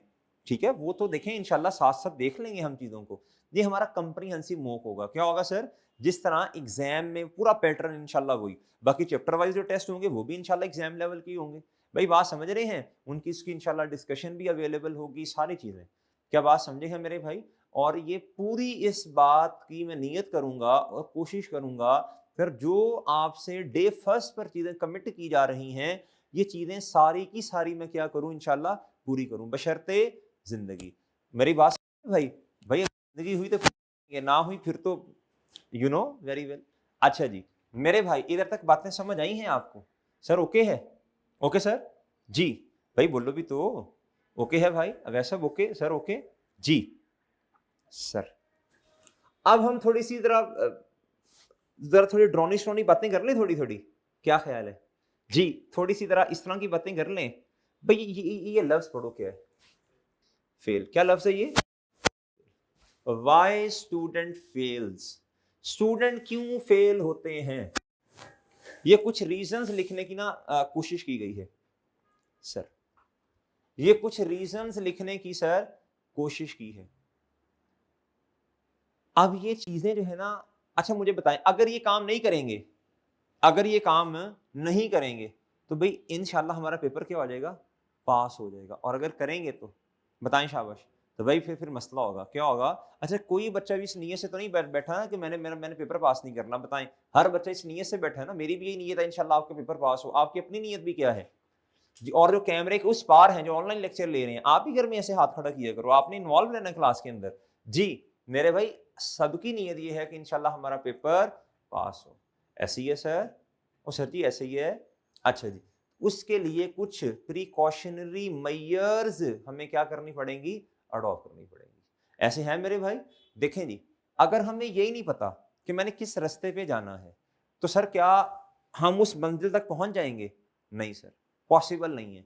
ٹھیک ہے, وہ تو دیکھیں انشاءاللہ ساتھ ساتھ دیکھ لیں گے ہم چیزوں کو. یہ ہمارا کمپریہنسو موک ہوگا. کیا ہوگا سر, جس طرح ایگزام میں پورا پیٹرن انشاءاللہ وہی, باقی چیپٹر وائز جو ٹیسٹ ہوں گے وہ بھی انشاءاللہ ایگزام لیول کے ہوں گے. بھائی بات سمجھ رہے ہیں, ان کی اس کی انشاءاللہ ڈسکشن بھی اویلیبل ہوگی, ساری چیزیں. کیا بات سمجھے ہیں میرے بھائی. اور یہ پوری اس بات کی میں نیت کروں گا اور کوشش کروں گا پھر جو آپ سے ڈے فرسٹ پر چیزیں کمٹ کی جا رہی ہیں, یہ چیزیں ساری کی ساری میں کیا کروں انشاءاللہ پوری کروں, بشرطے زندگی. میری بات بھائی زندگی ہوئی تو یہ نہ ہوئی پھر تو یو نو ویری ویل. اچھا جی میرے بھائی ادھر تک باتیں سمجھ آئی ہیں آپ کو, سر اوکے ہے, اوکے سر جی. بھائی بولو بھی تو اوکے ہے بھائی, ویسا اوکے سر, اوکے جی سر. اب ہم تھوڑی سی ذرا تھوڑی ڈرونی باتیں کر لیں, تھوڑی کیا خیال ہے جی, تھوڑی سی ذرا اس طرح کی باتیں کر لیں. بھائی یہ لفظ پڑھو, کیا ہے فیل, کیا لفظ ہے یہ, وائی اسٹوڈنٹ فیلز. اسٹوڈنٹ کیوں فیل ہوتے ہیں, یہ کچھ ریزنز لکھنے کی نا کوشش کی گئی ہے سر, یہ کچھ ریزنز لکھنے کی سر کوشش کی ہے. اب یہ چیزیں جو ہے نا, اچھا مجھے بتائیں اگر یہ کام نہیں کریں گے تو بھئی انشاءاللہ ہمارا پیپر کیا ہو جائے گا, پاس ہو جائے گا. اور اگر کریں گے تو بتائیں شاباش, تو بھائی پھر مسئلہ ہوگا. کیا ہوگا, اچھا کوئی بچہ بھی اس نیت سے تو نہیں بیٹھا نا کہ میں نے پیپر پاس نہیں کرنا. بتائیں ہر بچہ اس نیت سے بیٹھا ہے نا, میری بھی یہی نیت ہے انشاءاللہ آپ کا پیپر پاس ہو. آپ کی اپنی نیت بھی کیا ہے جی. اور جو کیمرے کے اس پار ہیں جو آن لائن لیکچر لے رہے ہیں, آپ ہی گھر میں ایسے ہاتھ کھڑا کیا کرو, آپ نے انوالو رہنا کلاس کے اندر جی. میرے بھائی سب کی نیت یہ ہے کہ انشاءاللہ ہمارا پیپر پاس ہو. ایسے ہی ہے سر, اور سر جی ایسے ہی ہے. اچھا جی, اس کے لیے کچھ پریکاشنری میئرز ہمیں کیا کرنی پڑیں گی, اڈاپٹ کرنی پڑیں گی. ایسے ہیں میرے بھائی. دیکھیں جی, اگر ہمیں یہی نہیں پتا کہ میں نے کس رستے پہ جانا ہے تو سر کیا ہم اس منزل تک پہنچ جائیں گے, نہیں سر پاسبل نہیں ہے.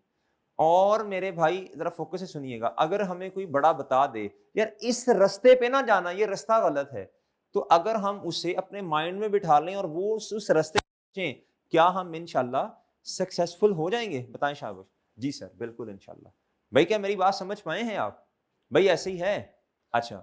اور میرے بھائی ذرا فوکس سے سنیے گا, اگر ہمیں کوئی بڑا بتا دے یار اس رستے پہ نہ جانا, یہ رستہ غلط ہے, تو اگر ہم اسے اپنے مائنڈ میں بٹھا لیں اور وہ اس رستے پہ پہنچیں, کیا ہم انشاءاللہ سکسیسفل ہو جائیں گے, بتائیں شاباش جی سر بالکل انشاءاللہ. بھائی کیا میری بات سمجھ پائے ہیں آپ, بھائی ایسے ہی ہے. اچھا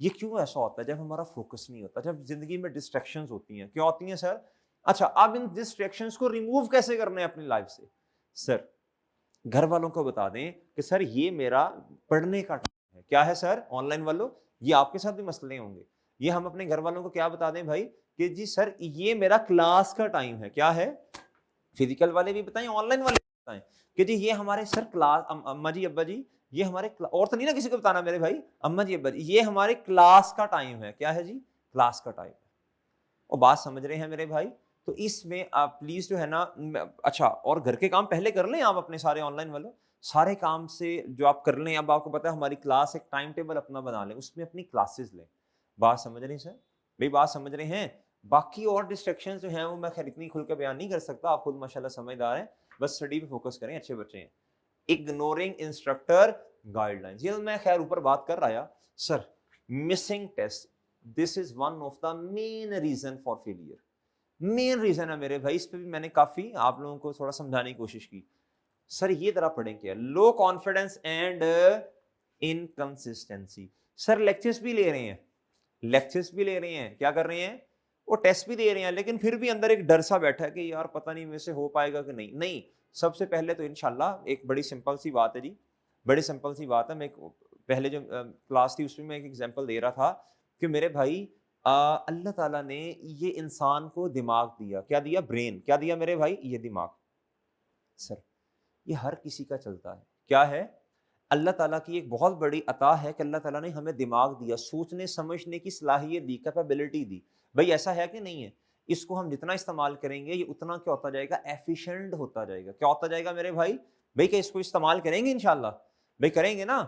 یہ کیوں ایسا ہوتا ہے؟ جب ہمارا فوکس نہیں ہوتا، جب زندگی میں ڈسٹریکشنز ہوتی ہیں. کیا ہوتی ہیں سر؟ اچھا اب ان ڈسٹریکشنز کو ریموو کیسے کرنا ہے اپنی لائف سے؟ سر گھر والوں کو بتا دیں کہ سر یہ میرا پڑھنے کا ٹائم ہے. کیا ہے سر؟ آن لائن والوں یہ آپ کے ساتھ بھی مسئلے ہوں گے. یہ ہم اپنے گھر والوں کو کیا بتا دیں بھائی کہ جی سر یہ میرا کلاس کا ٹائم ہے. کیا ہے؟ فزیکل والے بھی بتائیں، آن لائن والے بھی بتائیں کہ جی یہ ہمارے سر کلاس، اما جی ابا جی یہ ہمارے، اور تو نہیں نا کسی کو بتانا میرے بھائی، اما جی ابا جی یہ ہمارے کلاس کا ٹائم ہے. کیا ہے جی؟ کلاس کا ٹائم ہے. اور بات سمجھ رہے ہیں میرے بھائی؟ تو اس میں آپ پلیز جو ہے نا، اچھا اور گھر کے کام پہلے کر لیں آپ اپنے سارے، آن لائن والوں سارے کام سے جو آپ کر لیں. اب آپ کو پتا ہے ہماری کلاس ایک ٹائم ٹیبل اپنا بنا لیں، اس میں اپنی کلاسز لیں. بات سمجھ رہے ہیں سر؟ بھائی بات سمجھ رہے ہیں؟ باقی اور ڈسٹریکشن جو ہیں وہ میں خیر اتنی کھل کے بیان نہیں کر سکتا، آپ خود ماشاءاللہ سمجھدار ہیں، بس اسٹڈی پہ فوکس کریں، اچھے بچے ہیں. اگنورنگ انسٹرکٹر گائیڈ لائنز، یہ میں خیر اوپر بات کر رہا sir. Missing test, this is one of the main reason for failure. Main reason ہے میرے بھائی، اس پہ بھی میں نے کافی آپ لوگوں کو تھوڑا سمجھانے کی کوشش کی. سر یہ ذرا پڑھیں کیا، low confidence and inconsistency. Sir lectures بھی لے رہے ہیں، لیکچرز بھی لے رہے ہیں، کیا کر رہے ہیں؟ وہ ٹیسٹ بھی دے رہے ہیں، لیکن پھر بھی اندر ایک ڈر سا بیٹھا ہے کہ یار پتہ نہیں میرے سے ہو پائے گا کہ نہیں. نہیں، سب سے پہلے تو انشاءاللہ ایک بڑی سمپل سی بات ہے جی، بڑی سمپل سی بات ہے. میں پہلے جو کلاس تھی اس میں ایک ایگزامپل دے رہا تھا کہ میرے بھائی اللہ تعالیٰ نے یہ انسان کو دماغ دیا. کیا دیا؟ برین. کیا دیا میرے بھائی؟ یہ دماغ. سر یہ ہر کسی کا چلتا ہے. کیا ہے؟ اللہ تعالیٰ کی ایک بہت بڑی عطا ہے کہ اللہ تعالیٰ نے ہمیں دماغ دیا، سوچنے سمجھنے کی صلاحیت دی، کیپیبلٹی دی. بھائی ایسا ہے کہ نہیں ہے؟ اس کو ہم جتنا استعمال کریں گے یہ اتنا کیا ہوتا جائے گا؟ ایفیشینٹ ہوتا جائے گا. کیا ہوتا جائے گا میرے بھائی؟ بھائی کہ اس کو استعمال کریں گے انشاءاللہ؟ بھائی کریں گے نا؟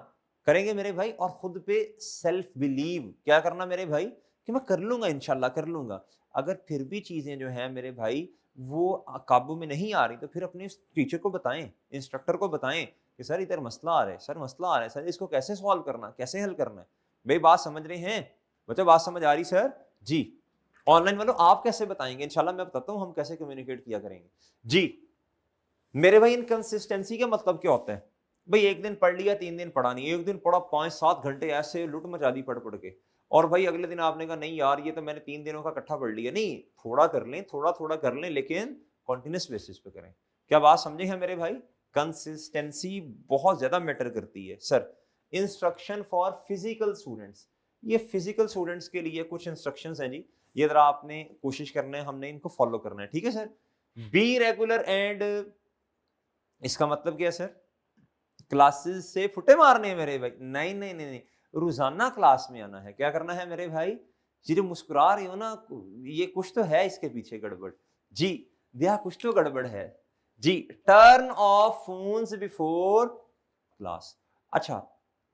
کریں گے میرے بھائی. اور خود پہ سیلف بلیو، کیا کرنا میرے بھائی کہ میں کر لوں گا انشاءاللہ، کر لوں گا. اگر پھر بھی چیزیں جو ہیں میرے بھائی وہ قابو میں نہیں آ رہی تو پھر اپنے ٹیچر کو بتائیں، انسٹرکٹر کو بتائیں کہ سر ادھر مسئلہ آ رہا ہے، سر مسئلہ آ رہا ہے، سر اس کو کیسے سوالو کرنا، کیسے حل کرنا ہے. بھائی بات سمجھ رہے ہیں بچہ؟ بات سمجھ آ رہی سر؟ جی. آن لائن والوں آپ کیسے بتائیں گے؟ انشاءاللہ میں بتاتا ہوں ہم کیسے کمیونیکیٹ کیا کریں گے. جی میرے بھائی انکنسسٹنسی کا مطلب کیا ہوتا ہے؟ بھائی ایک دن پڑھ لیا 3 دن پڑھا نہیں، ایک دن پڑھا 5-7 گھنٹے ایسے لٹ مچا دی پڑھ پڑھ کے، اور بھائی اگلے دن آپ نے کہا نہیں یار یہ تو میں نے 3 دنوں کا اکٹھا پڑھ لیا. نہیں، تھوڑا کر لیں، تھوڑا تھوڑا کر لیں، لیکن کنٹینیوس بیسس پہ کریں. کیا بات سمجھے ہیں میرے بھائی؟ کنسسٹنسی بہت زیادہ میٹر کرتی ہے. سر انسٹرکشن فار فزیکل اسٹوڈنٹس، یہ فزیکل اسٹوڈنٹس کے لیے کچھ انسٹرکشنز ہیں جی، یہ ذرا آپ نے کوشش کرنا ہے، ہم نے ان کو فالو کرنا ہے. ٹھیک ہے سر؟ بی ریگولر اینڈ، اس کا مطلب کیا ہے سر؟ کلاسز سے پھٹے مارنے ہیں میرے بھائی؟ نہیں نہیں نہیں نہیں، روزانہ کلاس میں آنا ہے. کیا کرنا ہے میرے بھائی؟ جی جو مسکرا رہی ہو نا، یہ کچھ تو ہے اس کے پیچھے گڑبڑ. جی دیا کچھ تو گڑبڑ ہے. جی turn off phones before class. اچھا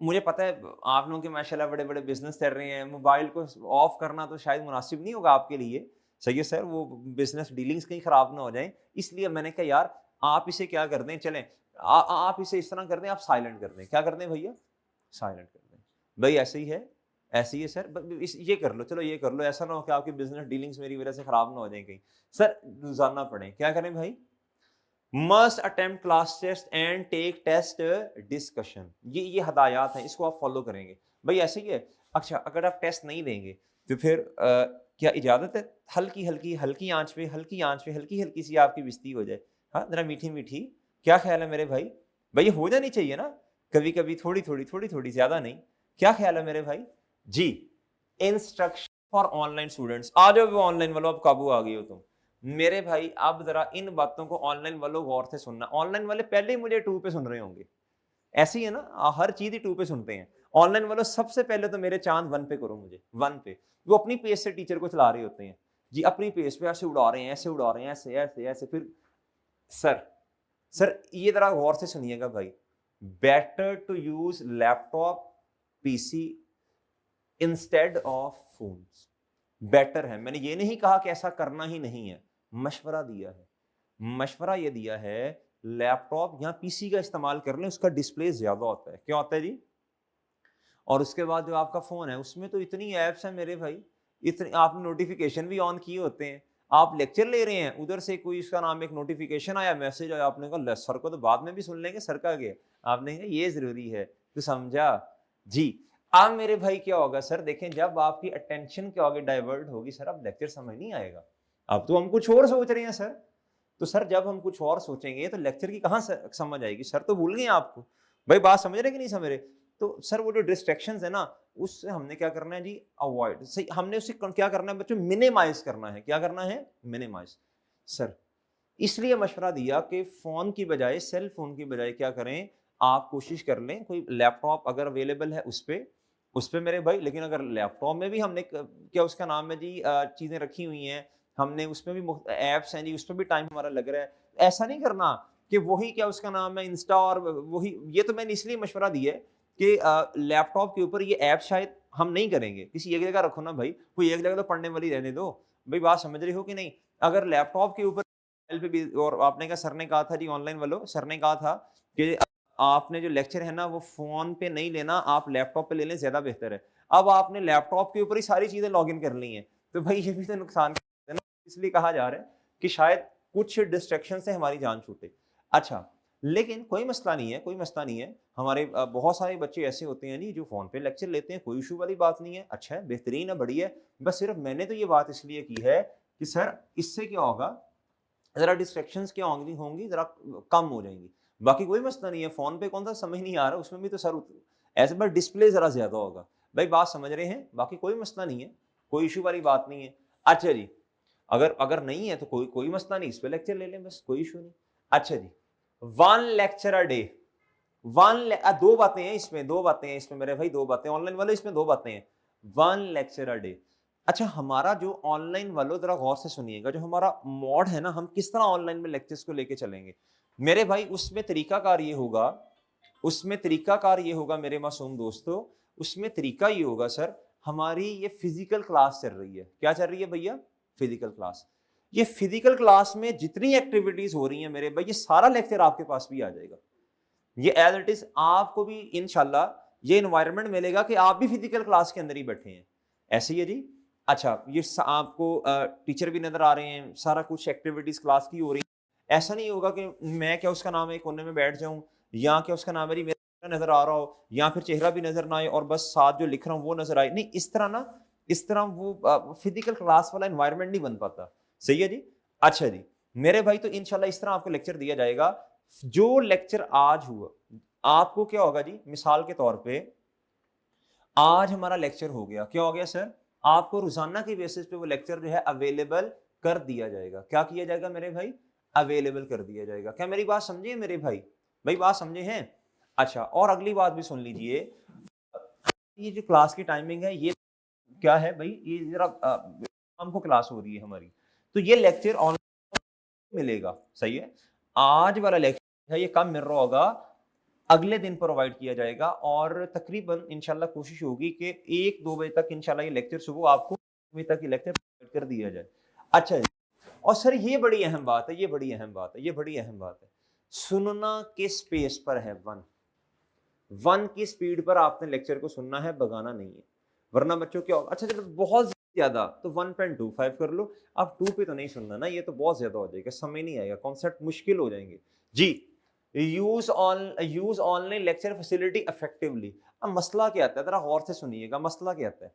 مجھے پتا ہے آپ لوگوں کے ماشاءاللہ بڑے بڑے بزنس کر رہے ہیں، موبائل کو آف کرنا تو شاید مناسب نہیں ہوگا آپ کے لیے. صحیح ہے سر، وہ بزنس ڈیلنگز کہیں خراب نہ ہو جائیں، اس لیے میں نے کہا یار آپ اسے کیا کر دیں، چلیں آپ اسے اس طرح کر دیں، آپ سائلنٹ کر دیں. کیا کر دیں بھیا؟ سائلنٹ کر دیں. بھائی ایسے ہی ہے، ایسے ہی ہے سر. یہ کر لو، چلو یہ کر لو، ایسا نہ ہو کہ آپ کی بزنس ڈیلنگز میری وجہ سے خراب نہ ہو جائیں کہیں. سر روزانہ پڑھیں. کیا کریں بھائی؟ Must attempt class test and take test discussion. یہ ہدایات ہیں، اس کو آپ فالو کریں گے. بھائی ایسے ہی ہے. اچھا اگر آپ ٹیسٹ نہیں دیں گے تو پھر کیا اجازت ہے ہلکی ہلکی ہلکی آنچ پہ ہلکی آنچ پہ ہلکی ہلکی سی آپ کی بےزتی ہو جائے؟ ہاں ذرا میٹھی میٹھی. کیا خیال ہے میرے بھائی؟ بھائی یہ ہو جانی چاہیے نا کبھی کبھی، تھوڑی تھوڑی تھوڑی تھوڑی، زیادہ نہیں. کیا خیال ہے میرے بھائی؟ جی instruction for online students. آ جاؤ آن لائن والوں، اب قابو آ گئی ہو تم میرے بھائی. اب ذرا ان باتوں کو آن لائن والوں غور سے سننا. آن لائن والے پہلے ہی مجھے 2 پہ سن رہے ہوں گے، ایسے ہی ہے نا، ہر چیز ہی 2 پہ سنتے ہیں. آن لائن والوں سب سے پہلے تو میرے چاند 1 پہ کرو، مجھے 1 پہ. وہ اپنی پیس سے ٹیچر کو چلا رہے ہوتے ہیں جی، اپنی پیس پہ ایسے اڑا رہے ہیں، ایسے اڑا رہے ہیں، ایسے ایسے ایسے. پھر سر یہ ذرا غور سے سنیے گا بھائی. Better to use laptop P C instead of phones. Better ہے. میں نے یہ نہیں کہا کہ ایسا کرنا ہی نہیں ہے، مشورہ دیا ہے. مشورہ یہ دیا ہے لیپ ٹاپ یا پی سی کا استعمال کر لیں، اس کا ڈسپلے زیادہ ہوتا ہے. کیا ہوتا ہے جی؟ اور اس کے بعد جو آپ کا فون ہے اس میں تو اتنی ایپس ہیں میرے بھائی، اتنی آپ نے نوٹیفیکیشن بھی آن کیے ہوتے ہیں. آپ لیکچر لے رہے ہیں، ادھر سے کوئی اس کا نام ایک نوٹیفیکیشن آیا، میسج آیا، آپ نے کہا سر کو تو بعد میں بھی سن لیں گے، سر کا گیا. آپ نے کہا یہ ضروری ہے تو سمجھا. جی اب میرے بھائی کیا ہوگا سر, دیکھیں جب آپ کی اٹینشن کیا ہوگی, ڈائیورٹ ہوگی سر, اب لیکچر سمجھ نہیں آئے گا. اب تو ہم کچھ اور سوچ رہے ہیں سر, تو سر جب ہم کچھ اور سوچیں گے تو لیکچر کی کہاں سمجھ آئے گی سر, تو بھول گئے آپ کو بھائی, بات سمجھ رہے کہ نہیں سمجھ رہے. تو سر وہ جو ڈسٹریکشنز ہے نا, اس سے ہم نے کیا کرنا ہے جی, اوائڈ, ہم نے اسے کیا کرنا ہے بچوں, منیمائز کرنا ہے. کیا کرنا ہے, منیمائز. سر اس لیے مشورہ دیا کہ فون کی بجائے, سیل فون کی بجائے کیا کریں, آپ کوشش کر لیں کوئی لیپ ٹاپ اگر اویلیبل ہے اس پہ میرے بھائی. لیکن اگر لیپ ٹاپ میں بھی ہم نے کیا اس کا نام ہے جی, چیزیں رکھی ہوئی ہیں, ہم نے اس میں بھی ایپس ہیں جی, اس پہ بھی ٹائم ہمارا لگ رہا ہے. ایسا نہیں کرنا کہ وہی کیا اس کا نام ہے انسٹا, اور وہی, یہ تو میں نے اس لیے مشورہ دیا ہے کہ لیپ ٹاپ کے اوپر یہ ایپ شاید ہم نہیں کریں گے, کسی ایک جگہ رکھو نا بھائی, کوئی ایک جگہ تو پڑھنے والی رہنے دو بھائی. بات سمجھ رہی ہو کہ نہیں. اگر لیپ ٹاپ کے اوپر پہ بھی, اور آپ نے کہا سر نے کہا تھا جی آن لائن والوں, سر نے کہا تھا کہ آپ نے جو لیکچر ہے نا وہ فون پہ نہیں لینا, آپ لیپ ٹاپ پہ لے لیں, زیادہ بہتر ہے. اب آپ نے لیپ ٹاپ کے اوپر ہی ساری چیزیں لاگ ان کر لی ہیں, تو بھائی یہ بھی تو نقصان ہے نا. اس لیے کہا جا رہا ہے کہ شاید کچھ ڈسٹریکشن سے ہماری جان چھوٹے. اچھا لیکن کوئی مسئلہ نہیں ہے, کوئی مسئلہ نہیں ہے. ہمارے بہت سارے بچے ایسے ہوتے ہیں نہیں جو فون پہ لیکچر لیتے ہیں, کوئی ایشو والی بات نہیں ہے, اچھا ہے, بہترین ہے, بڑھیا ہے. بس صرف میں نے تو یہ بات اس لیے کی ہے کہ سر اس سے کیا ہوگا, ذرا ڈسٹریکشنز کیا ہوں گی, ذرا کم ہو جائیں گی. باقی کوئی مسئلہ نہیں ہے, فون پہ کون سا سمجھ نہیں آ رہا, اس میں بھی تو سر ایسے پر ڈسپلے ذرا زیادہ ہوگا بھائی. بات سمجھ رہے ہیں, باقی کوئی مسئلہ نہیں ہے, کوئی ایشو والی بات نہیں ہے. اچھا جی, اگر نہیں ہے تو کوئی مسئلہ نہیں, اس پہ لیکچر لے لیں, بس کوئی ایشو نہیں. اچھا جی, 1 لیکچر اے ڈے, دو باتیں ہیں اس میں, میرے بھائی دو باتیں, آن لائن والے اس میں دو باتیں ہیں. 1 لیکچر اے ڈے. اچھا ہمارا جو آن لائن والوں, ذرا غور سے سنیے گا, جو ہمارا موڈ ہے نا, ہم کس طرح آن لائن میں لیکچرز کو لے کے چلیں گے میرے بھائی. اس میں طریقہ کار یہ ہوگا میرے معصوم دوستو, اس میں طریقہ یہ ہوگا سر, ہماری یہ فزیکل کلاس چل رہی ہے. کیا چل رہی ہے بھیا, فزیکل کلاس. یہ فزیکل کلاس میں جتنی ایکٹیویٹیز ہو رہی ہیں میرے بھائی, یہ سارا لیکچر آپ کے پاس بھی آ جائے گا. یہ ایز اٹ از آپ کو بھی انشاءاللہ یہ انوائرمنٹ ملے گا کہ آپ بھی فزیکل کلاس کے اندر ہی بیٹھے ہیں. ایسے ہی ہے جی. اچھا یہ آپ کو ٹیچر بھی نظر آ رہے ہیں, سارا کچھ ایکٹیویٹیز کلاس کی ہو رہی ہیں. ایسا نہیں ہوگا کہ میں کیا اس کا نام ہے کونے میں بیٹھ جاؤں, یا کیا اس کا نام ہے جی میرا نظر آ رہا ہو, یا پھر چہرہ بھی نظر نہ آئے اور بس ساتھ جو لکھ رہا ہوں وہ نظر آئے. نہیں, اس طرح وہ فزیکل کلاس والا انوائرمنٹ نہیں بن پاتا. صحیح ہے جی. اچھا جی میرے بھائی, تو انشاءاللہ اس طرح آپ کو لیکچر دیا جائے گا. جو لیکچر آج ہوا, آپ کو کیا ہوگا جی, مثال کے طور پہ آج ہمارا لیکچر ہو گیا, کیا ہو گیا سر, آپ کو روزانہ کی بیسس پہ وہ لیکچر جو ہے اویلیبل کر دیا جائے گا. کیا کیا جائے گا میرے بھائی, اویلیبل کر دیا جائے گا. کیا میری بات سمجھے میرے بھائی, بات سمجھے ہیں. اچھا اور اگلی بات بھی سن لیجئے, یہ جو کلاس کی ٹائمنگ ہے یہ کیا ہے بھائی, یہ ذرا ہم کو کلاس ہو رہی ہے ہماری, تو یہ لیکچر آن لائن ملے گا. صحیح ہے, آج والا لیکچر ہے یہ کم مل رہا ہوگا, اگلے دن پرووائڈ کیا جائے گا, اور تقریباً انشاءاللہ کوشش ہوگی کہ 1-2 بجے تک انشاءاللہ یہ لیکچر صبح آپ کو بجے تک یہ لیکچر پرووائڈ کر دیا جائے. اچھا جی, اور سر یہ بڑی اہم بات ہے, سننا کس پیس پر ہے, 1 کی سپیڈ پر آپ نے لیکچر کو سننا ہے, بگانا نہیں ہے. ورنہ بچوں کیا ہوگا, اچھا چلو بہت زیادہ تو 1.25 کر لو, اب 2 پہ تو نہیں سننا نا, یہ تو بہت زیادہ ہو جائے گا, سمجھ نہیں آئے گا, کانسیپٹ مشکل ہو جائیں گے جی. Use online lecture facility effectively. اب مسئلہ کیا آتا ہے, ذرا غور سے سنیے گا, مسئلہ کیا آتا ہے.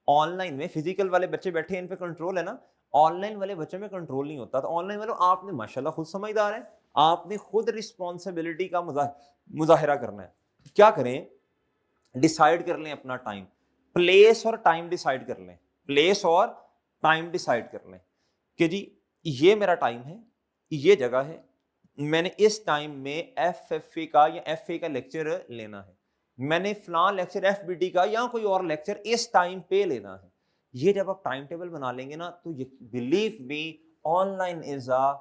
آن لائن میں فزیکل والے بچے بیٹھے ہیں, ان پہ کنٹرول ہے نا, آن لائن والے بچوں میں کنٹرول نہیں ہوتا. تو آن لائن والوں آپ نے ماشاءاللہ خود سمجھدار ہے, آپ نے خود رسپانسبلٹی کا مظاہرہ کرنا ہے. کیا کریں, ڈیسائیڈ کر لیں اپنا ٹائم, پلیس اور ٹائم ڈیسائیڈ کر لیں کہ جی یہ میرا ٹائم ہے, یہ جگہ ہے, میں نے اس ٹائم میں ایف اے کا لیکچر لینا ہے, میں نے فلاں لیکچر ایف بی ٹی کا یا کوئی اور لیکچر اس ٹائم پہ لینا ہے. یہ جب آپ ٹائم ٹیبل بنا لیں گے نا, تو believe me on line is a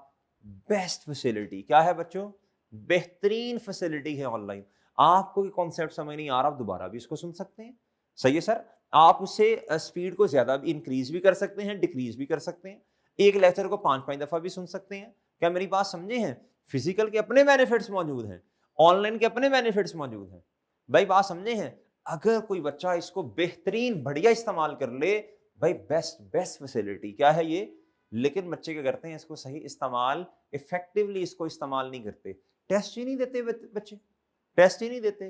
best facility. کیا ہے بچوں, بہترین فیسلٹی ہے آن لائن. آپ کو کانسیپٹ سمجھ نہیں آ رہا, آپ دوبارہ بھی اس کو سن سکتے ہیں. صحیح ہے سر, آپ اس سے اسپیڈ کو زیادہ بھی انکریز بھی کر سکتے ہیں, ڈیکریز بھی کر سکتے ہیں, ایک لیکچر کو 5 دفعہ بھی سن سکتے ہیں. کیا میری بات سمجھے ہیں. فزیکل کے اپنے بینیفٹس موجود ہیں, آن لائن کے اپنے بینیفٹس موجود ہیں. بھائی بات سمجھے ہیں. اگر کوئی بچہ اس کو بہترین بڑھیا استعمال کر لے, بھائی بیسٹ فیسلٹی کیا ہے یہ. لیکن بچے کیا کرتے ہیں, اس کو صحیح استعمال, افیکٹولی اس کو استعمال نہیں کرتے, ٹیسٹ ہی نہیں دیتے بچے, ٹیسٹ ہی نہیں دیتے.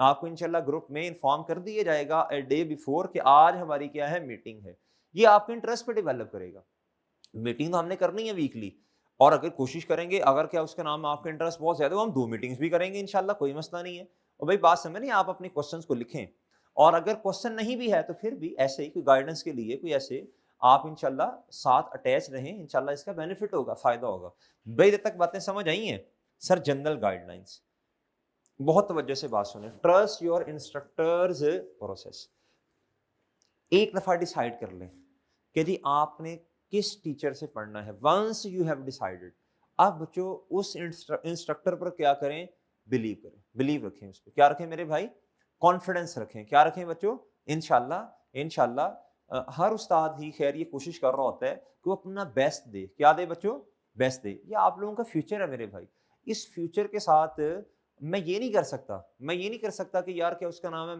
آپ کو انشاءاللہ گروپ میں انفارم کر دیا جائے گا اے ڈے بیفور کہ آج ہماری کیا ہے میٹنگ ہے. یہ آپ کے انٹرسٹ پہ ڈیولپ کرے گا. میٹنگ تو ہم نے کرنی ہے ویکلی, اور اگر کوشش کریں گے, اگر کیا اس کا نام آپ کا انٹرسٹ بہت زیادہ ہو, ہم 2 میٹنگز بھی کریں گے انشاءاللہ, کوئی مسئلہ نہیں ہے. اور بھائی بات سمجھ نہیں, آپ اپنے کوسچنس کو لکھیں, اور اگر کوسچن نہیں بھی ہے تو پھر بھی ایسے ہی کوئی گائیڈنس کے لیے کوئی ایسے آپ انشاءاللہ ساتھ اٹیچ رہیں, انشاءاللہ اس کا بینیفٹ ہوگا, فائدہ ہوگا. بھائی اب تک باتیں سمجھ آئی ہیں سر؟ جنرل گائیڈ لائنس بہت توجہ سے بات سنیں. Trust your instructors process. ایک دفعہ ڈیسائیڈ کر لیں کہ جی آپ نے کس ٹیچر سے پڑھنا ہے. ونس یو ہیو ڈیسائیڈڈ, اب بچوں اس انسٹرکٹر پر کیا کریں؟ بلیو کریں, بلیو رکھیں اس پہ. کیا رکھیں میرے بھائی؟ کانفیڈنس رکھیں. کیا رکھیں بچوں؟ انشاءاللہ ہر استاد ہی خیر یہ کوشش کر رہا ہوتا ہے کہ وہ اپنا بیسٹ دے. کیا دے بچوں؟ بیسٹ دے. یہ آپ لوگوں کا فیوچر ہے میرے بھائی. اس فیوچر کے ساتھ میں یہ نہیں کر سکتا کہ یار کیا اس کا نام ہے,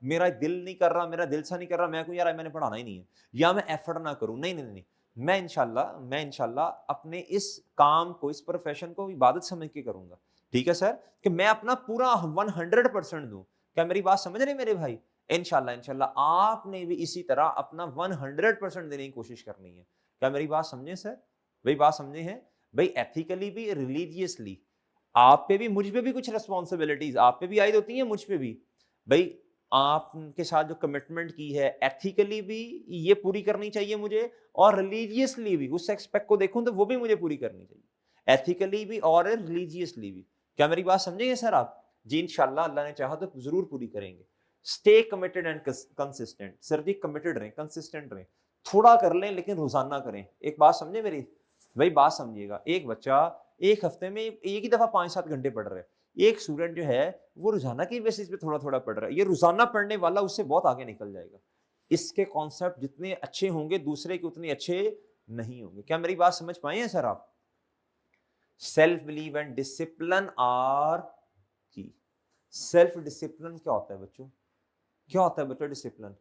میرا دل نہیں کر رہا, میرا دل سا نہیں کر رہا, میں کو یار میں نے پڑھانا ہی نہیں ہے, یا میں ایفرٹ نہ کروں. نہیں, میں انشاءاللہ اپنے اس کام کو, اس پروفیشن کو عبادت سمجھ کے کروں گا. ٹھیک ہے سر, کہ میں اپنا پورا 100% دوں. کیا میری بات سمجھ رہے میرے بھائی؟ انشاءاللہ آپ نے بھی اسی طرح اپنا 100% دینے کی کوشش کرنی ہے. کیا میری بات سمجھیں سر؟ بھائی بات سمجھے ہیں بھائی؟ ایتھیکلی بھی, ریلیجیسلی آپ پہ بھی, مجھ پہ بھی کچھ ریسپانسبلٹیز آپ پہ بھی عائد ہوتی ہیں, مجھ پہ بھی. بھائی آپ کے ساتھ جو کمٹمنٹ کی ہے ایتھیکلی بھی یہ پوری کرنی چاہیے مجھے, اور ریلیجیسلی بھی اس ایکسپیکٹ کو دیکھوں تو وہ بھی مجھے پوری کرنی چاہیے, ایتھیکلی بھی اور ریلیجیسلی بھی. کیا میری بات سمجھیں گے سر آپ؟ جی انشاءاللہ اللہ نے چاہا تو ضرور پوری کریں گے. Stay committed and consistent. Sir ji committed رہیں, کنسسٹنٹ رہیں, تھوڑا کر لیں لیکن روزانہ کریں. ایک بات سمجھے میری بھائی, بات سمجھیے گا. ایک بچہ ایک ہفتے میں ایک ہی دفعہ 5-7 گھنٹے پڑھ رہا ہے, ایک اسٹوڈنٹ جو ہے وہ روزانہ کی بیسس پہ تھوڑا پڑھ رہا ہے. یہ روزانہ پڑھنے والا اس سے بہت آگے نکل جائے گا. اس کے کانسیپٹ جتنے اچھے ہوں گے دوسرے کے اتنے اچھے نہیں ہوں گے. کیا میری بات سمجھ پائے ہیں سر آپ؟ Self belief and discipline are key. Self discipline کیا ہوتا ہے بچوں؟ کیا ہوتا ہے بچوں ڈسپلن؟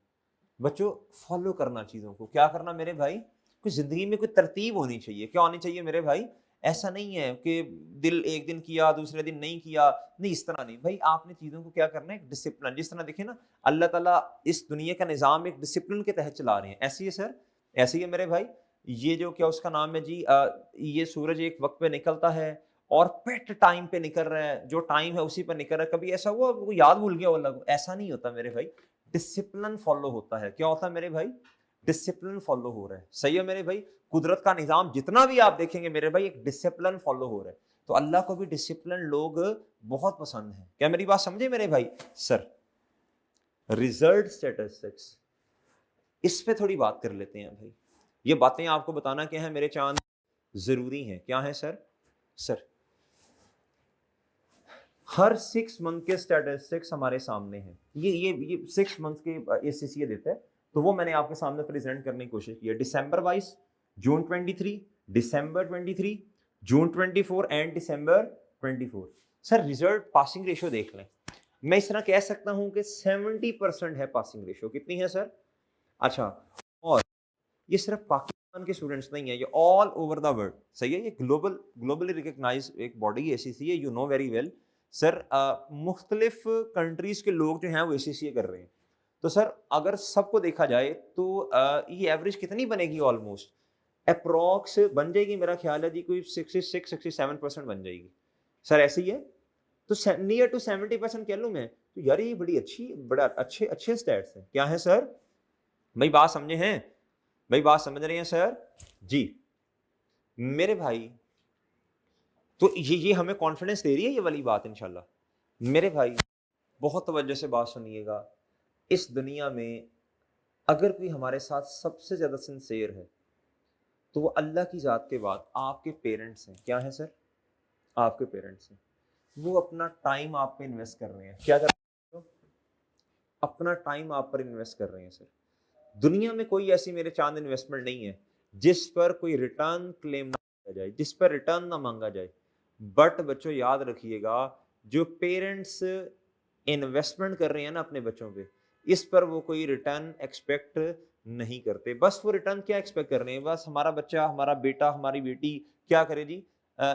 بچوں فالو کرنا چیزوں کو. کیا کرنا میرے بھائی؟ کوئی زندگی میں کوئی ترتیب ہونی چاہیے. کیا ہونی چاہیے میرے بھائی؟ ایسا نہیں ہے کہ دل ایک دن کیا دوسرے دن نہیں کیا, نہیں اس طرح نہیں بھائی. آپ نے چیزوں کو کیا کرنا ہے؟ ایک ڈسپلن. جس طرح دیکھیں نا اللہ تعالیٰ اس دنیا کا نظام ایک ڈسپلن کے تحت چلا رہے ہیں. ایسی ہے سر, ایسی ہے میرے بھائی. یہ جو کیا اس کا نام ہے جی, یہ سورج ایک وقت پہ نکلتا ہے اور پیٹ ٹائم پہ نکل رہا ہے, جو ٹائم ہے اسی پہ نکل رہا ہے. کبھی ایسا ہوا وہ یاد بھول گیا اللہ کو؟ ایسا نہیں ہوتا میرے بھائی. ڈسپلن فالو ہوتا ہے. کیا ہوتا ہے میرے بھائی؟ ڈسپلن فالو ہو رہا ہے. صحیح ہے میرے بھائی. قدرت کا نظام جتنا بھی آپ دیکھیں گے میرے بھائی ایک ڈسپلن فالو ہو رہا ہے. تو اللہ کو بھی ڈسپلن لوگ بہت پسند ہیں. کیا میری بات سمجھے میرے بھائی؟ سر ریزلٹ اسٹیٹسٹکس, اس پہ تھوڑی بات کر لیتے ہیں بھائی. یہ باتیں آپ کو بتانا کیا ہے میرے چاند ضروری ہیں. کیا ہے سر؟ ہر 6 منتھ کے اسٹیٹسٹکس ہمارے سامنے ہیں. یہ 6 منتھ کے ACCA دیتا ہے, تو وہ میں نے آپ کے سامنے پریزنٹ کرنے کی کوشش کی ہے. December 22, June 23, December 23, June 24 and December 24. Sir result passing ratio دیکھ لیں. میں اس طرح کہہ سکتا ہوں کہ 70% ہے پاسنگ ریشو. کتنی ہے سر؟ اچھا, اور یہ صرف پاکستان کے اسٹوڈنٹس نہیں ہیں, یہ آل اوور دا ورلڈ. صحیح ہے, یہ گلوبلی ریکگنائز ایک باڈی ہے ACCA, you know very well. Sir مختلف کنٹریز کے لوگ جو ہیں وہ ACCA کر رہے ہیں. تو سر اگر سب کو دیکھا جائے تو یہ ایوریج کتنی بنے گی؟ آلموسٹ اپروکس بن جائے گی میرا خیال ہے جی کوئی 66-67% بن جائے گی. سر ایسے ہی ہے, تو نیئر ٹو 70% کہہ لوں میں. تو یار یہ بڑی اچھی, بڑا اچھے اسٹیٹس ہیں. کیا ہے سر بھائی؟ بات سمجھے ہیں بھائی؟ بات سمجھ رہے ہیں سر جی میرے بھائی؟ تو یہ ہمیں کانفیڈنس دے رہی ہے یہ والی بات انشاءاللہ. میرے بھائی بہت توجہ سے بات سنیے گا. اس دنیا میں اگر کوئی ہمارے ساتھ سب سے زیادہ سنسیئر ہے تو وہ اللہ کی ذات کے بعد آپ کے پیرنٹس ہیں. کیا ہے سر؟ آپ کے پیرنٹس ہیں. وہ اپنا ٹائم آپ پہ انویسٹ کر رہے ہیں. کیا کر رہے ہیں؟ اپنا ٹائم آپ پر انویسٹ کر رہے ہیں. سر دنیا میں کوئی ایسی میرے چاند انویسٹمنٹ نہیں ہے جس پر کوئی ریٹرن کلیم نہ کیا جائے, جس پر ریٹرن نہ مانگا جائے. بٹ بچوں یاد رکھیے گا, جو پیرنٹس انویسٹمنٹ کر رہے ہیں نا اپنے بچوں پہ, اس پر وہ کوئی ریٹرن ایکسپیکٹ نہیں کرتے. بس وہ ریٹرن کیا ایکسپیکٹ کر رہے ہیں؟ بس ہمارا بچہ, ہمارا بیٹا, ہماری بیٹی کیا کرے جی,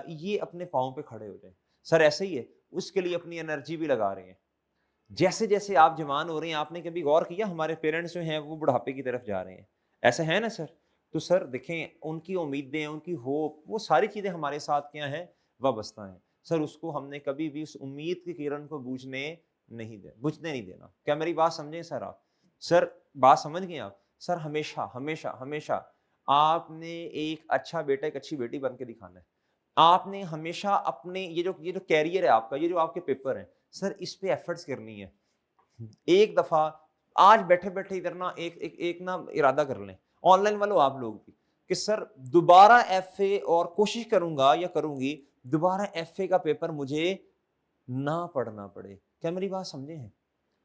یہ اپنے پاؤں پہ کھڑے ہو جائیں. سر ایسے ہی ہے, اس کے لیے اپنی انرجی بھی لگا رہے ہیں. جیسے جیسے آپ جوان ہو رہے ہیں، آپ نے کبھی غور کیا ہمارے پیرنٹس جو ہیں وہ بڑھاپے کی طرف جا رہے ہیں، ایسا ہے نا سر؟ تو سر دیکھیں ان کی امیدیں، ان کی ہوپ، وہ ساری چیزیں ہمارے ساتھ کیا ہیں؟ وابستہ ہیں سر۔ اس کو ہم نے کبھی بھی اس امید کی کرن کو بجھنے نہیں دینا۔ کیا میری بات سمجھیں سر آپ؟ سر بات سمجھ گئے آپ؟ سر ہمیشہ ہمیشہ ہمیشہ آپ نے ایک اچھا بیٹا، ایک اچھی بیٹی بن کے دکھانا ہے۔ آپ نے ہمیشہ اپنے یہ جو کیریئر ہے آپ کا، یہ جو آپ کے پیپر ہیں سر، اس پہ ایفرٹس کرنی ہے۔ ایک دفعہ آج بیٹھے بیٹھے ادھر نا ایک نا ارادہ کر لیں، آن لائن والوں آپ لوگ بھی، کہ سر دوبارہ ایف اے، اور کوشش کروں گا یا کروں گی دوبارہ ایف اے کا پیپر مجھے نہ پڑھنا پڑے۔ کیا میری بات سمجھے ہیں؟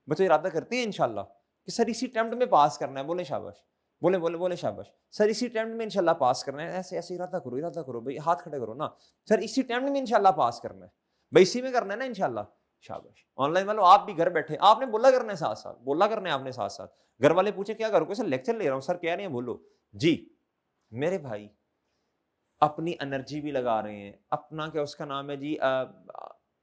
بچے ارادہ کرتے ہیں انشاءاللہ کہ سر اسی اٹیمپٹ میں پاس کرنا ہے، بولے شاباش، بولے شاباش، سر اسی اٹیمپٹ میں انشاءاللہ پاس کرنا ہے۔ ایسے ایسے ارادہ کرو بھائی، ہاتھ کھڑے کرو نا، سر اسی اٹیمپٹ میں انشاءاللہ پاس کرنا ہے بھائی، اسی میں کرنا ہے نا انشاءاللہ، شاباش۔ آن لائن والوں آپ بھی گھر بیٹھے، آپ نے بولا کرنا ہے ساتھ ساتھ، بولا کرنا ہے آپ نے ساتھ ساتھ۔ گھر والے پوچھے کیا کرو گے؟ سر لیکچر لے رہا ہوں، سر کہہ رہے ہیں بولو جی۔ میرے بھائی اپنی انرجی بھی لگا رہے ہیں، اپنا کیا اس کا نام ہے جی،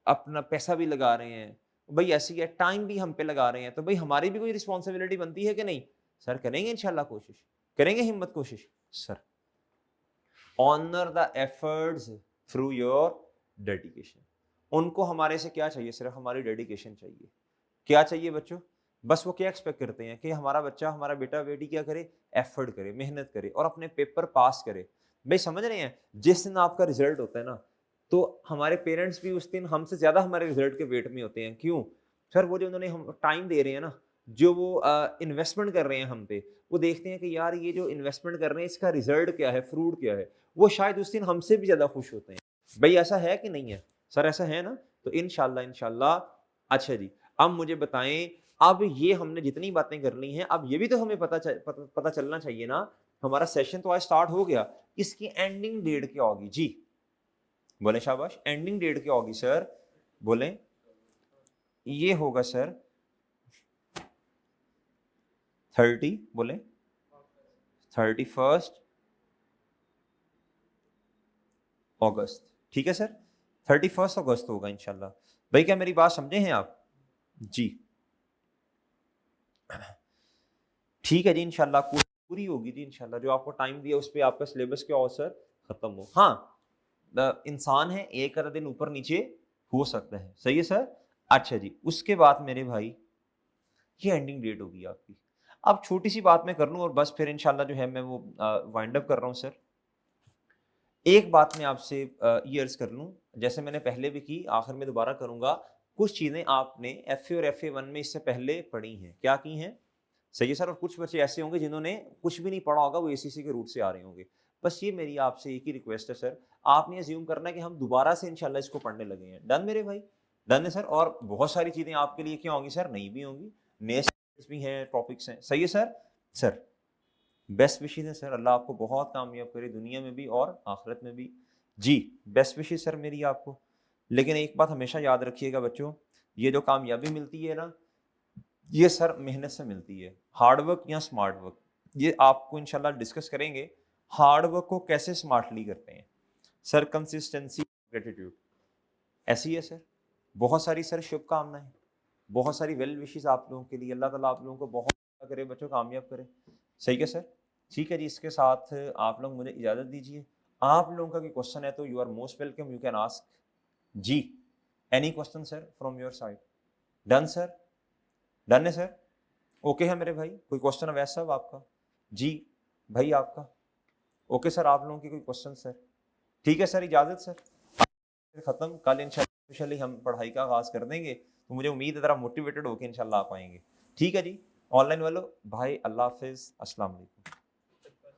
اپنا پیسہ بھی لگا رہے ہیں بھائی، ایسی ہے ٹائم بھی ہم پہ لگا رہے ہیں، تو بھائی ہماری بھی کوئی رسپانسبلٹی بنتی ہے کہ نہیں؟ سر کریں گے انشاءاللہ کوشش، کریں گے ہمت کوشش sir. Honour the efforts through your dedication. ان کو ہمارے سے کیا چاہیے؟ صرف ہماری ڈیڈیکیشن چاہیے۔ کیا چاہیے بچوں؟ بس وہ کیا ایکسپیکٹ کرتے ہیں کہ ہمارا بچہ، ہمارا بیٹا بیٹی کیا کرے؟ ایفرٹ کرے، محنت کرے اور اپنے پیپر پاس کرے۔ بھائی سمجھ رہے ہیں؟ جس دن آپ کا رزلٹ ہوتا ہے نا، تو ہمارے پیرنٹس بھی اس دن ہم سے زیادہ ہمارے رزلٹ کے ویٹ میں ہوتے ہیں۔ کیوں سر؟ وہ جو انہوں نے ہم ٹائم دے رہے ہیں نا، جو وہ انویسٹمنٹ کر رہے ہیں ہم پہ، وہ دیکھتے ہیں کہ یار یہ جو انویسٹمنٹ کر رہے ہیں اس کا رزلٹ کیا ہے، فروٹ کیا ہے، وہ شاید اس دن ہم سے بھی زیادہ خوش ہوتے ہیں۔ بھائی ایسا ہے کہ نہیں ہے سر؟ ایسا ہے نا؟ تو انشاءاللہ۔ اچھا جی، اب مجھے بتائیں، اب یہ ہم نے جتنی باتیں کر لی ہیں، اب یہ بھی تو ہمیں پتہ چلنا چاہیے نا، ہمارا سیشن تو آج سٹارٹ ہو گیا، اس کی اینڈنگ ڈیٹ کیا ہوگی؟ جی بولیں شاباش، اینڈنگ ڈیٹ کیا ہوگی سر؟ بولیں۔ یہ ہوگا سر 30، بولیں 31 اگست، ٹھیک ہے سر؟ 31 اگست ہوگا انشاءاللہ۔ بھائی کیا میری بات سمجھے ہیں آپ؟ جی ٹھیک ہے جی، انشاءاللہ پوری ہوگی جی انشاءاللہ۔ جو آپ کو ٹائم دیا اس پہ آپ کا سلیبس کیا ہو سر؟ ختم ہو۔ ہاں انسان ہے، ایک آدھا دن اوپر نیچے ہو سکتا ہے، صحیح ہے سر؟ اچھا جی، اس کے بعد میرے بھائی یہ اینڈنگ ڈیٹ ہوگی آپ کی۔ اب چھوٹی سی بات میں کر لوں اور بس پھر انشاءاللہ جو ہے میں وہ وائنڈ اپ کر رہا ہوں سر۔ ایک بات میں آپ سے یہ عرض کر لوں، جیسے میں نے پہلے بھی کی، آخر میں دوبارہ کروں گا، کچھ چیزیں آپ نے ایف اے اور ایف اے 1 میں اس سے پہلے پڑھی ہیں۔ کیا کی ہیں؟ صحیح ہے سر؟ اور کچھ بچے ایسے ہوں گے جنہوں نے کچھ بھی نہیں پڑھا ہوگا، وہ اے سی سی کے روٹ سے آ رہے ہوں گے۔ بس یہ میری آپ سے ایک ہی ریکویسٹ ہے سر، آپ نے زیوم کرنا ہے کہ ہم دوبارہ سے انشاءاللہ اس کو پڑھنے لگے ہیں۔ ڈن میرے بھائی؟ ڈن ہے سر؟ اور بہت ساری چیزیں آپ کے لیے کیا ہوں گی سر؟ نہیں بھی ہوں گی، نئے بھی ہیں، ٹاپکس ہیں، صحیح ہے سر؟ سر بیسٹ وشیز ہیں سر، اللہ آپ کو بہت کامیاب کرے دنیا میں بھی اور آخرت میں بھی۔ جی بیسٹ وشیز سر میری آپ کو۔ لیکن ایک بات ہمیشہ یاد رکھیے گا بچوں، یہ جو کامیابی ملتی ہے نا، یہ سر محنت سے ملتی ہے، ہارڈ ورک یا اسمارٹ ورک، یہ آپ کو انشاءاللہ ڈسکس کریں گے۔ ہارڈ ورک کو کیسے اسمارٹلی کرتے ہیں سر؟ کنسسٹنسی، گریٹیٹیوڈ، ایسی ہے سر۔ بہت ساری سر شبھ کامنائیں، بہت ساری ویل وشیز آپ لوگوں کے لیے۔ اللہ تعالیٰ آپ لوگوں کو بہت کرے بچوں، کامیاب کرے، صحیح ہے سر؟ ٹھیک ہے جی، اس کے ساتھ آپ لوگ مجھے اجازت دیجیے۔ آپ لوگوں کا کوئی کوشچن ہے تو you are most welcome, you can ask. جی any question sir from your side? Done sir? Done ہے سر؟ اوکے ہے میرے بھائی؟ کوئی کوشچن اویس صاحب آپ کا؟ جی بھائی آپ کا؟ اوکے سر، آپ لوگوں کی کوئی کوشچن سر؟ ٹھیک ہے سر، اجازت سر، ختم۔ کل انشاءاللہ ہم پڑھائی کا آغاز کر دیں گے، تو مجھے امید ہے ذرا موٹیویٹڈ ہو کے انشاءاللہ آپ آئیں گے۔ ٹھیک ہے جی، آن لائن والو بھائی، اللہ حافظ، السلام علیکم۔